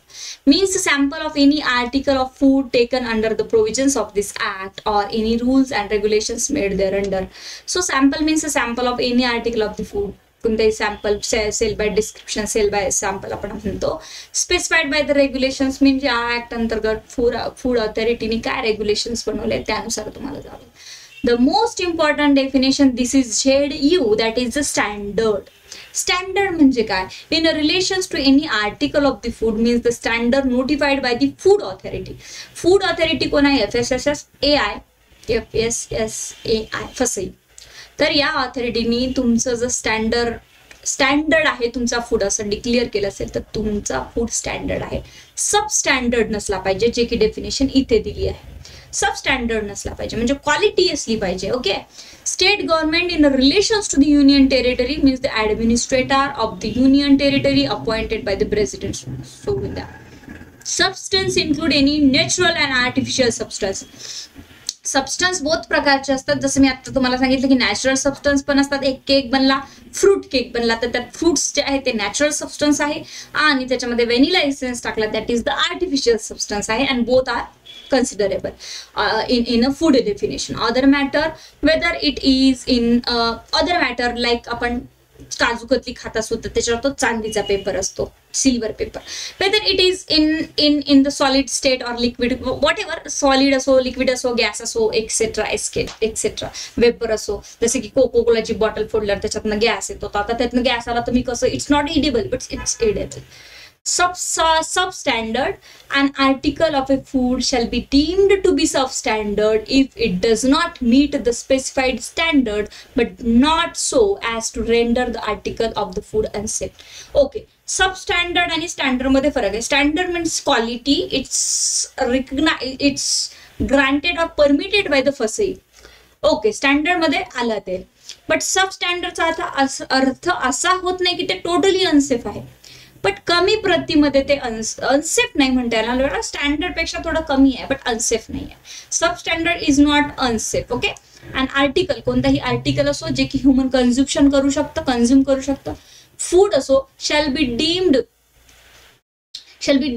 means a sample of any article of food taken under the provisions of this act or any rules and regulations made thereunder. So sample means a sample of any article of the food. कोणतेही sample, sale by description, sale by sample आपण म्हणतो. Specified by the regulations म्हणजे या act अंतर्गत food ऑथॉरिटीने काय regulations बनवले त्यानुसार तुम्हाला जावं. The most important definition this is ZU, that is the standard. Standard म्हणजे काय? In relations to any article of the food means the standard notified by the food authority. Food authority कोण आहे? FSSAI, FSSAI. तर या ऑथॉरिटीनी तुमचं जर standard आहे तुमचा फूड असं डिक्लेअर केलं असेल तर तुमचा फूड स्टँडर्ड आहे. सब स्टँडर्ड नसला पाहिजे, जे की डेफिनेशन इथे दिली आहे. सब स्टँडर्ड नसला पाहिजे म्हणजे क्वालिटी असली पाहिजे. Okay. State government in relations to the union territory means the administrator of the union territory appointed by the president. So with that substance include any natural and artificial substance. Substance बहुत प्रकारचे असतात, जसं मी आता तुम्हाला सांगितलं की natural substance पण असतात. एक केक बनला, फ्रूट केक बनला, तर त्यात फ्रुट्स जे आहे ते नॅचरल सबस्टन्स आहे आणि त्याच्यामध्ये व्हॅनिला एसेन्स टाकला that is the artificial substance आहे. And both are considerable in a food definition. Other matter, whether it is in other matter like आपण काजू कतली खात असतो तर त्याच्यावर तो चांदीचा पेपर असतो, silver paper. Whether it is in the solid state or liquid, what ever, solid असो, liquid असो, गॅस असो, एक्सेट्रा एक्सेट्रा, वेपर असो. जसे की कोको कोलाची बॉटल फोडल्यावर त्याच्यातनं गॅस येतो, आता त्यातनं गॅस आला तुम्ही कसं, it's not edible but it's edible. Substandard, an article of a food shall be deemed to be substandard if it does not meet the specified standard but not so as to render the article of the food unsafe. Okay, substandard आणि standard मध्ये फरक आहे. Standard means quality, it's granted और permitted by the FSSAI. Okay, standard मध्ये आलं ते. But सब स्टँडर्डचा अर्थ असा होत नाही की ते टोटली अनसेफ आहे, बट कमी प्रतीमध्ये ते अनसेफ नाही म्हणता येणार. स्टँडर्ड पेक्षा थोडं कमी आहे बट अनसेफ नाही आहे. Substandard is not unsafe. Okay, and article, कोणताही आर्टिकल असो जे की ह्युमन कन्झ्युम्शन करू शकतं, फूड असो, shall be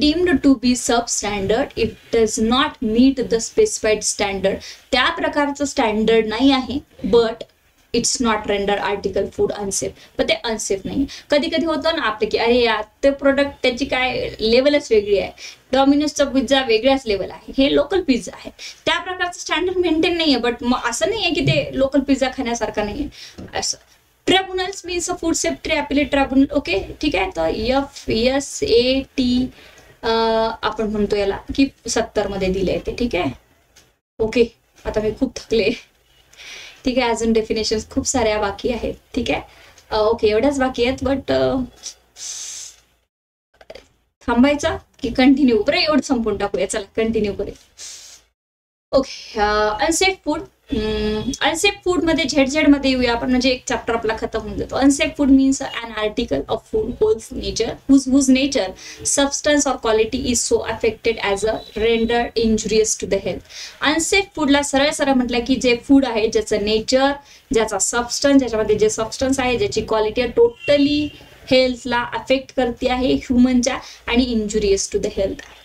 deemed to be substandard if does not meet the specified standard. त्या प्रकारचं स्टँडर्ड नाही आहे but it's not render article food unsafe. पण ते अनसेफ नाही. कधी कधी होतं ना आपलं की अरे यार ते प्रोडक्ट त्याची काय लेवलच वेगळी आहे, डॉमिनोजचा पिझ्झा वेगळ्याच लेवल आहे, हे लोकल पिझ्झा आहे, त्या प्रकारचं स्टँडर्ड मेंटेन नाहीये. बट मग असं नाहीये की ते लोकल पिझ्झा खाण्यासारखं नाहीये असं. Tribunals means food safety appellate tribunal. Okay, ठीक आहे. तर FSAT आपण म्हणतो याला की 70 मध्ये दिले ते. ठीक आहे. ओके, आता मी खूप थकले. ठीक आहे, अजून डेफिनेशन खूप साऱ्या बाकी आहेत. ठीक आहे. ओके, एवढ्याच बाकी आहेत. बट थांबायचा की कंटिन्यू? बरं, एवढं संपून टाकूया. चला कंटिन्यू करूया. Okay, unsafe food. Unsafe food मध्ये झेड मध्ये येऊया आपण, म्हणजे एक चॅप्टर आपला खतम होऊन जातो. Unsafe food means an article of food whose nature, substance or quality is so affected as a render injurious to the health. Unsafe फूडला सरळ सरळ म्हटलं की जे फूड आहे ज्याचं नेचर, ज्याचा सबस्टन्स, ज्याच्यामध्ये जे सबस्टन्स आहे, ज्याची क्वालिटी टोटली हेल्थला अफेक्ट करते आहे ह्युमनच्या आणि इंजुरियस टू द हेल्थ आहे.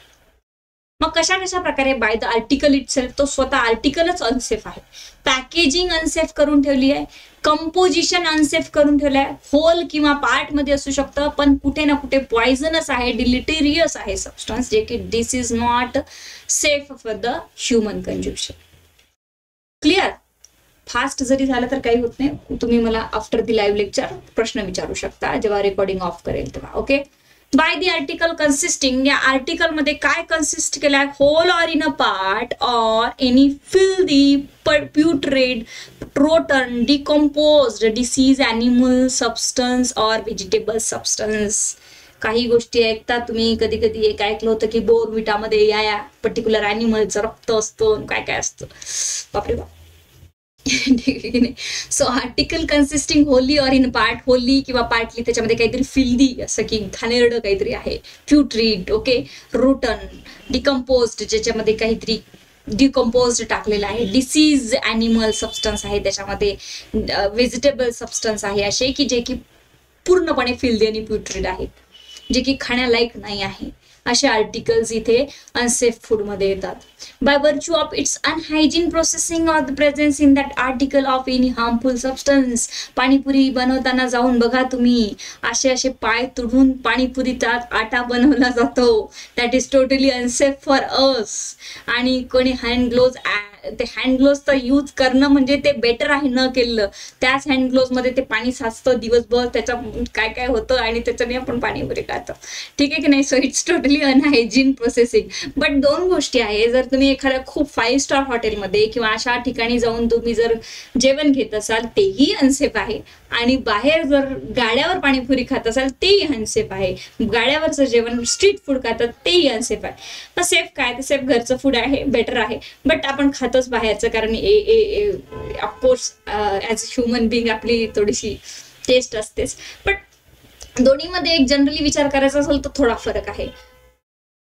मग कशा प्रकारे बाय द आर्टिकल इटसेल्फ, तो स्वतः आर्टिकलच अनसेफ आहे. पॅकेजिंग अनसेफ करून ठेवली आहे, कंपोजिशन अनसेफ करून ठेवलं आहे, होल किंवा पार्ट मध्ये असू शकतं पण कुठे ना कुठे पॉइझनस आहे, डिलिटेरियस आहे सबस्टन्स, जे की this is not safe for the human consumption. Clear? Fast जरी झालं तर काही होत नाही. तुम्ही मला आफ्टर द लाईव्ह लेक्चर प्रश्न विचारू शकता जेव्हा रेकॉर्डिंग ऑफ करेल तेव्हा. Okay, by the article consisting, या आर्टिकल मध्ये काय कन्सिस्ट केलंय, whole or in a part or any filthy, putrid, rotten, decomposed, disease, animal substance or vegetable substance. काही गोष्टी ऐकता तुम्ही, कधी कधी एक ऐकलं होतं की बोर्नव्हिटामध्ये या पर्टिक्युलर ॲनिमलचं रक्त असतं, काय काय असतं, बापरे बाप. So article consisting Holy or in part, Holy किंवा पार्टली, त्याच्यामध्ये काहीतरी फिल्दी असं की घाणेरडं काहीतरी आहे, प्युट्रीड, ओके, रोटन, डिकम्पोज्ड, ज्याच्यामध्ये काहीतरी डिकम्पोज्ड टाकलेलं आहे, डिसीज ॲनिमल सबस्टन्स आहे, त्याच्यामध्ये व्हेजिटेबल सबस्टन्स आहे, असे की जे की पूर्णपणे फिल्दी आणि प्युट्रीड आहेत, जे की खाण्यालायक नाही आहे. असे आर्टिकल्स इथे अनसेफ फूड मध्ये येतात. By virtue of its unhygiene processing or the presence in that article of any harmful substance. Panipuri बनवताना जाऊन बघा तुम्ही, असे पाय तुडून पाणीपुरीचा आटा बनवला जातो. That is totally unsafe for us. आणि कोणी हँड ग्लोव्ज, ते हँड ग्लोव्जचा यूज करणं म्हणजे ते बेटर आहे न केलं. त्याच हँड ग्लोव्ज मध्ये ते पाणी साचतं दिवसभर, त्याच्या काय काय होतं आणि त्याच्याने आपण पाणीपुरी खातो. ठीक आहे की नाही? So it's totally unhygiene processing. But दोन गोष्टी आहे, जर तुम्ही एखाद्या खूप 5 स्टार हॉटेलमध्ये किंवा अशा ठिकाणी जाऊन तुम्ही जर जेवण घेत असाल तेही अनसेफ आहे, आणि बाहेर जर गाड्यावर पाणीपुरी खात असाल तेही अनसेफ आहे. गाड्यावरचं जेवण, स्ट्रीट फूड खातात तेही अनसेफ आहे. तर सेफ काय? तर सेफ घरचं फूड आहे, बेटर आहे. बट आपण खातोच बाहेरचं, कारण ऑफकोर्स ॲज ह्युमन बिंग आपली थोडीशी टेस्ट असतेच. बट दोन्हीमध्ये एक जनरली विचार करायचा असेल तर थोडा फरक आहे.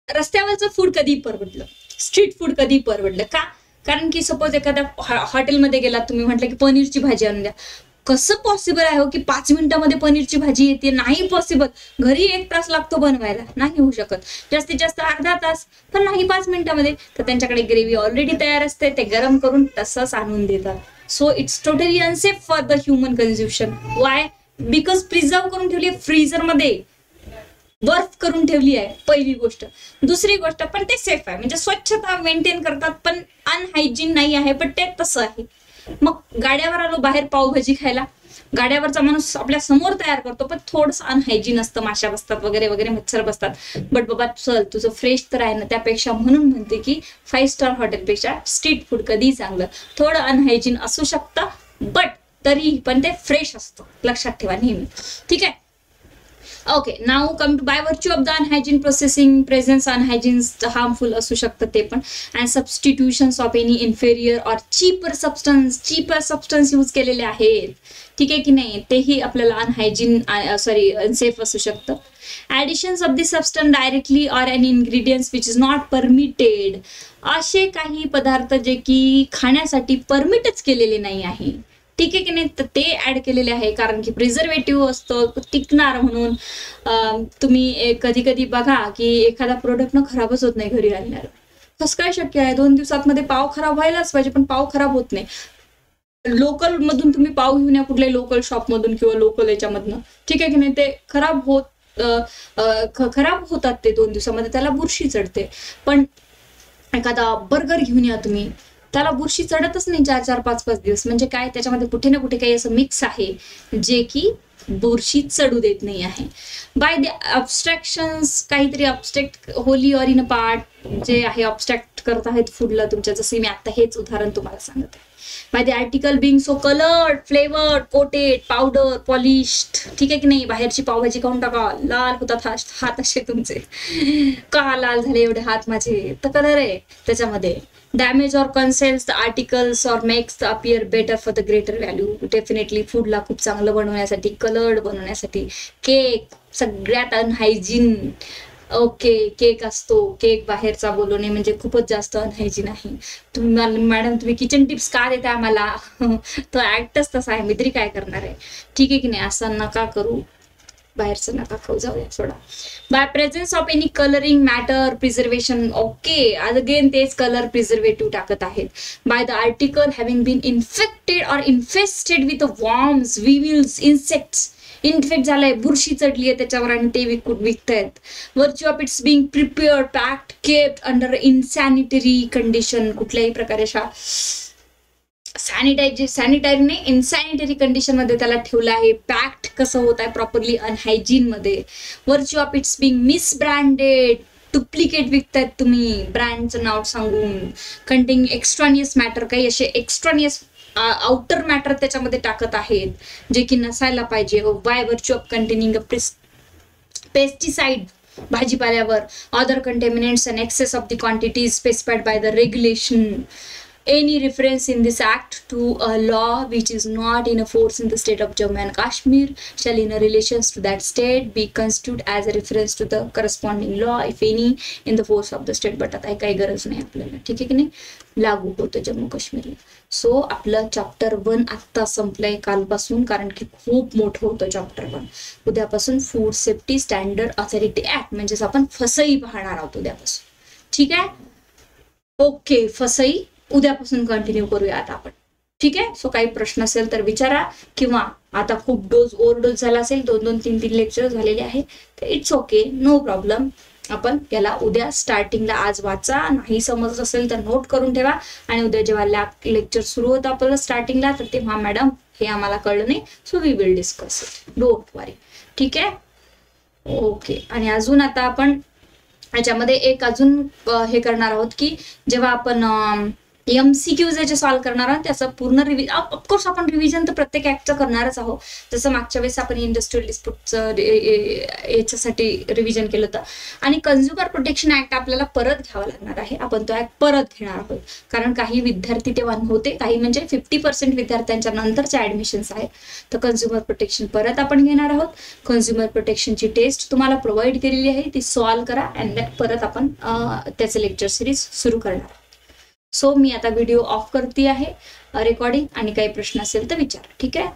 रस्त्यावरचं फूड कधी परवडलं, स्ट्रीट फूड कधी परवडलं का? कारण की सपोज एखाद्या हॉटेलमध्ये गेला, तुम्ही म्हटलं की पनीरची भाजी आणून द्या, कसं पॉसिबल आहे हो की 5 मिनिटांमध्ये पनीरची भाजी येते? नाही पॉसिबल. घरी 1 तास लागतो बनवायला, नाही होऊ शकत. जास्तीत जास्त अर्धा तास, पण नाही 5 मिनिटांमध्ये. तर त्यांच्याकडे ग्रेव्ही ऑलरेडी तयार असते, ते गरम करून तसंच आणून देतात. So it's totally unsafe for the human consumption. Why? Because preserve करून ठेवली आहे फ्रीजरमध्ये, बर्फ करून ठेवली आहे, पहिली गोष्ट. दुसरी गोष्ट पण ते सेफ आहे, म्हणजे स्वच्छता मेंटेन करतात, पण अनहायजीन नाही आहे, पण ते तसं आहे. मग गाड्यावर आलो बाहेर पावभाजी खायला, गाड्यावरचा माणूस आपल्या समोर तयार करतो, पण थोडंसं अनहायजीन असतं, माशा बसतात वगैरे वगैरे, मच्छर बसतात. बट बाबा चल तुझं फ्रेश तर आहे ना, त्यापेक्षा म्हणून म्हणते की 5 स्टार हॉटेलपेक्षा स्ट्रीट फूड कधीही चांगलं. थोडं अनहायजीन असू शकतं, बट तरीही पण ते फ्रेश असतं, लक्षात ठेवा नेहमी. ठीक आहे. Okay, now come to by virtue of the unhygiene processing presence unhygiene harmful असू शकतं ते पण, and substitutions of any inferior or cheaper substance use केलेले आहेत. ठीक आहे की नाही, तेही आपल्याला अनहायजीन अनसेफ असू शकतं. Additions of the substance directly or an ingredients which is not permitted, असे काही पदार्थ जे की खाण्यासाठी परमिटच केलेले नाही आहे. ठीक आहे की नाही, तर ते ऍड केलेले आहे, कारण की प्रिझर्वेटिव्ह असतं टिकणार म्हणून. तुम्ही कधी कधी बघा की एखादा प्रोडक्ट खराबच होत नाही घरी आणल्यावर. कसं काय शक्य आहे? 2 दिवसात मध्ये पाव खराब व्हायलाच पाहिजे, पण पाव खराब होत नाही. लोकल मधून तुम्ही पाव घेऊन या, कुठल्याही लोकल शॉप मधून किंवा लोकल याच्यामधनं, ठीक आहे की नाही, ते खराब होतात ते 2 दिवसामध्ये, त्याला बुरशी चढते. पण एखादा बर्गर घेऊन या तुम्ही, त्याला बुरशी चढतच नाही 4-4, 5-5 दिवस. म्हणजे काय, त्याच्यामध्ये कुठे ना कुठे काही असं मिक्स आहे जे की बुरशी चढू देत नाही आहे. बाय द अबस्ट्रॅक्शन्स, काहीतरी abstract Holy or in a part जे आहे, अबस्ट्रॅक्ट करत आहेत फूडला तुमच्या, जसं मी आता हेच उदाहरण तुम्हाला सांगत आहे. Bye the article being so coloured, flavoured, coated, powder, polished. ठीक आहे की नाही, बाहेरची पावभाजी खाऊन टाका, लाल होतात हात असे तुमचे. का लाल झाले एवढे हात माझे? तर कलर आहे त्याच्यामध्ये. Damage or conceals the articles or makes the appear better for the greater value. Definitely फूडला खूप चांगलं बनवण्यासाठी, कलर्ड बनवण्यासाठी. केक सगळ्यात अनहायजीन. ओके, केक असतो, केक बाहेरचा बोलवणे म्हणजे खूपच जास्त अनहायजीन आहे. तुम्ही मॅडम तुम्ही किचन टिप्स का देता आम्हाला? तो ऍक्टच तसा आहे, मी तरी काय करणार आहे. ठीक आहे की नाही, असं नका करू, बाहेरचं नका खाऊ, जाऊया सोडा. By presence of any colouring matter preservation. Okay, again तेच कलर प्रिझर्वेटिव्ह टाकत आहेत. By the article having been infected or infested with worms, weevils, insects. Infect झालंय, बुरशी चढली आहे त्याच्यावर आणि ते विकतायत. Virtue of its being prepared, packed, kept under insanitary condition. कुठल्याही प्रकारे अशा सॅनिटरी नाही, इनसॅनिटरी कंडिशन मध्ये त्याला ठेवलं आहे. पॅक्ड कसं होत आहे प्रॉपरली, अनहायजीन मध्ये. Virtue of its being misbranded, duplicate विकतायत तुम्ही ब्रँडचं नाव सांगून. कंटेनिंग एक्स्ट्रानियस मॅटर, काही असे एक्स्ट्रानियस आउटर मॅटर त्याच्यामध्ये टाकत आहेत जे की नसायला पाहिजे. By virtue of containing pesticide, भाजीपाल्यावर, other contaminants and excess of the quantities specified by the regulation. Any reference in this act to a law which is not in a force in the state of Jammu and Kashmir shall in a relations to that state be construed as a reference to the corresponding law if any in the force of the state. But आता काही गरज नाही आपल्याला, ठीक आहे की नाही, लागू होतं जम्मू काश्मीरला. सो आपलं चॅप्टर 1 आत्ता संपलंय कालपासून, कारण की खूप मोठं होतं चॅप्टर 1. उद्यापासून food safety standard authority act म्हणजेच आपण फसई पाहणार आहोत उद्यापासून. ठीक आहे, ओके, फसई उद्यापासून कंटिन्यू करूया आता आपण. ठीक आहे. सो काही प्रश्न असेल तर विचारा, किंवा आता खूप ओव्हरडोस झाला असेल, 2-2, 3-3 लेक्चर झालेले आहे, तर इट्स ओके, नो प्रॉब्लेम. आपण याला उद्या स्टार्टिंगला आज वाचा, नाही समजत असेल तर नोट करून ठेवा, आणि उद्या जेव्हा लेक्चर सुरू होतं आपल्याला स्टार्टिंगला, तर तेव्हा मॅडम हे आम्हाला कळलं नाही, so we will discuss it, don't worry. ठीक आहे, ओके. आणि अजून आता आपण याच्यामध्ये एक अजून हे करणार आहोत की जेव्हा आपण MCQ जे सॉल्व्ह करणार आहोत त्याचं पूर्ण ऑफकोर्स आपण रिव्हिजन तर प्रत्येक ऍक्टचं करणारच आहोत. जसं मागच्या वेळेस आपण इंडस्ट्रियल डिस्प्यूटचं याच्यासाठी रिव्हिजन केलं होतं, आणि कन्झ्युमर प्रोटेक्शन ऍक्ट आपल्याला परत घ्यावा लागणार आहे. आपण तो ऍक्ट परत घेणार आहोत, कारण काही विद्यार्थी तेव्हा होते, काही म्हणजे 50% विद्यार्थ्यांच्या नंतरच्या ऍडमिशन्स आहेत, तर कन्झ्युमर प्रोटेक्शन परत आपण घेणार आहोत. कन्झ्युमर प्रोटेक्शनची टेस्ट तुम्हाला प्रोव्हाइड केलेली आहे, ती सॉल्व्ह करा, अँड परत आपण त्याचं लेक्चर सिरीज सुरू करणार. सो मी आता व्हिडिओ ऑफ करते आहे रेकॉर्डिंग, आणि काही प्रश्न असेल तर विचारा. ठीक आहे.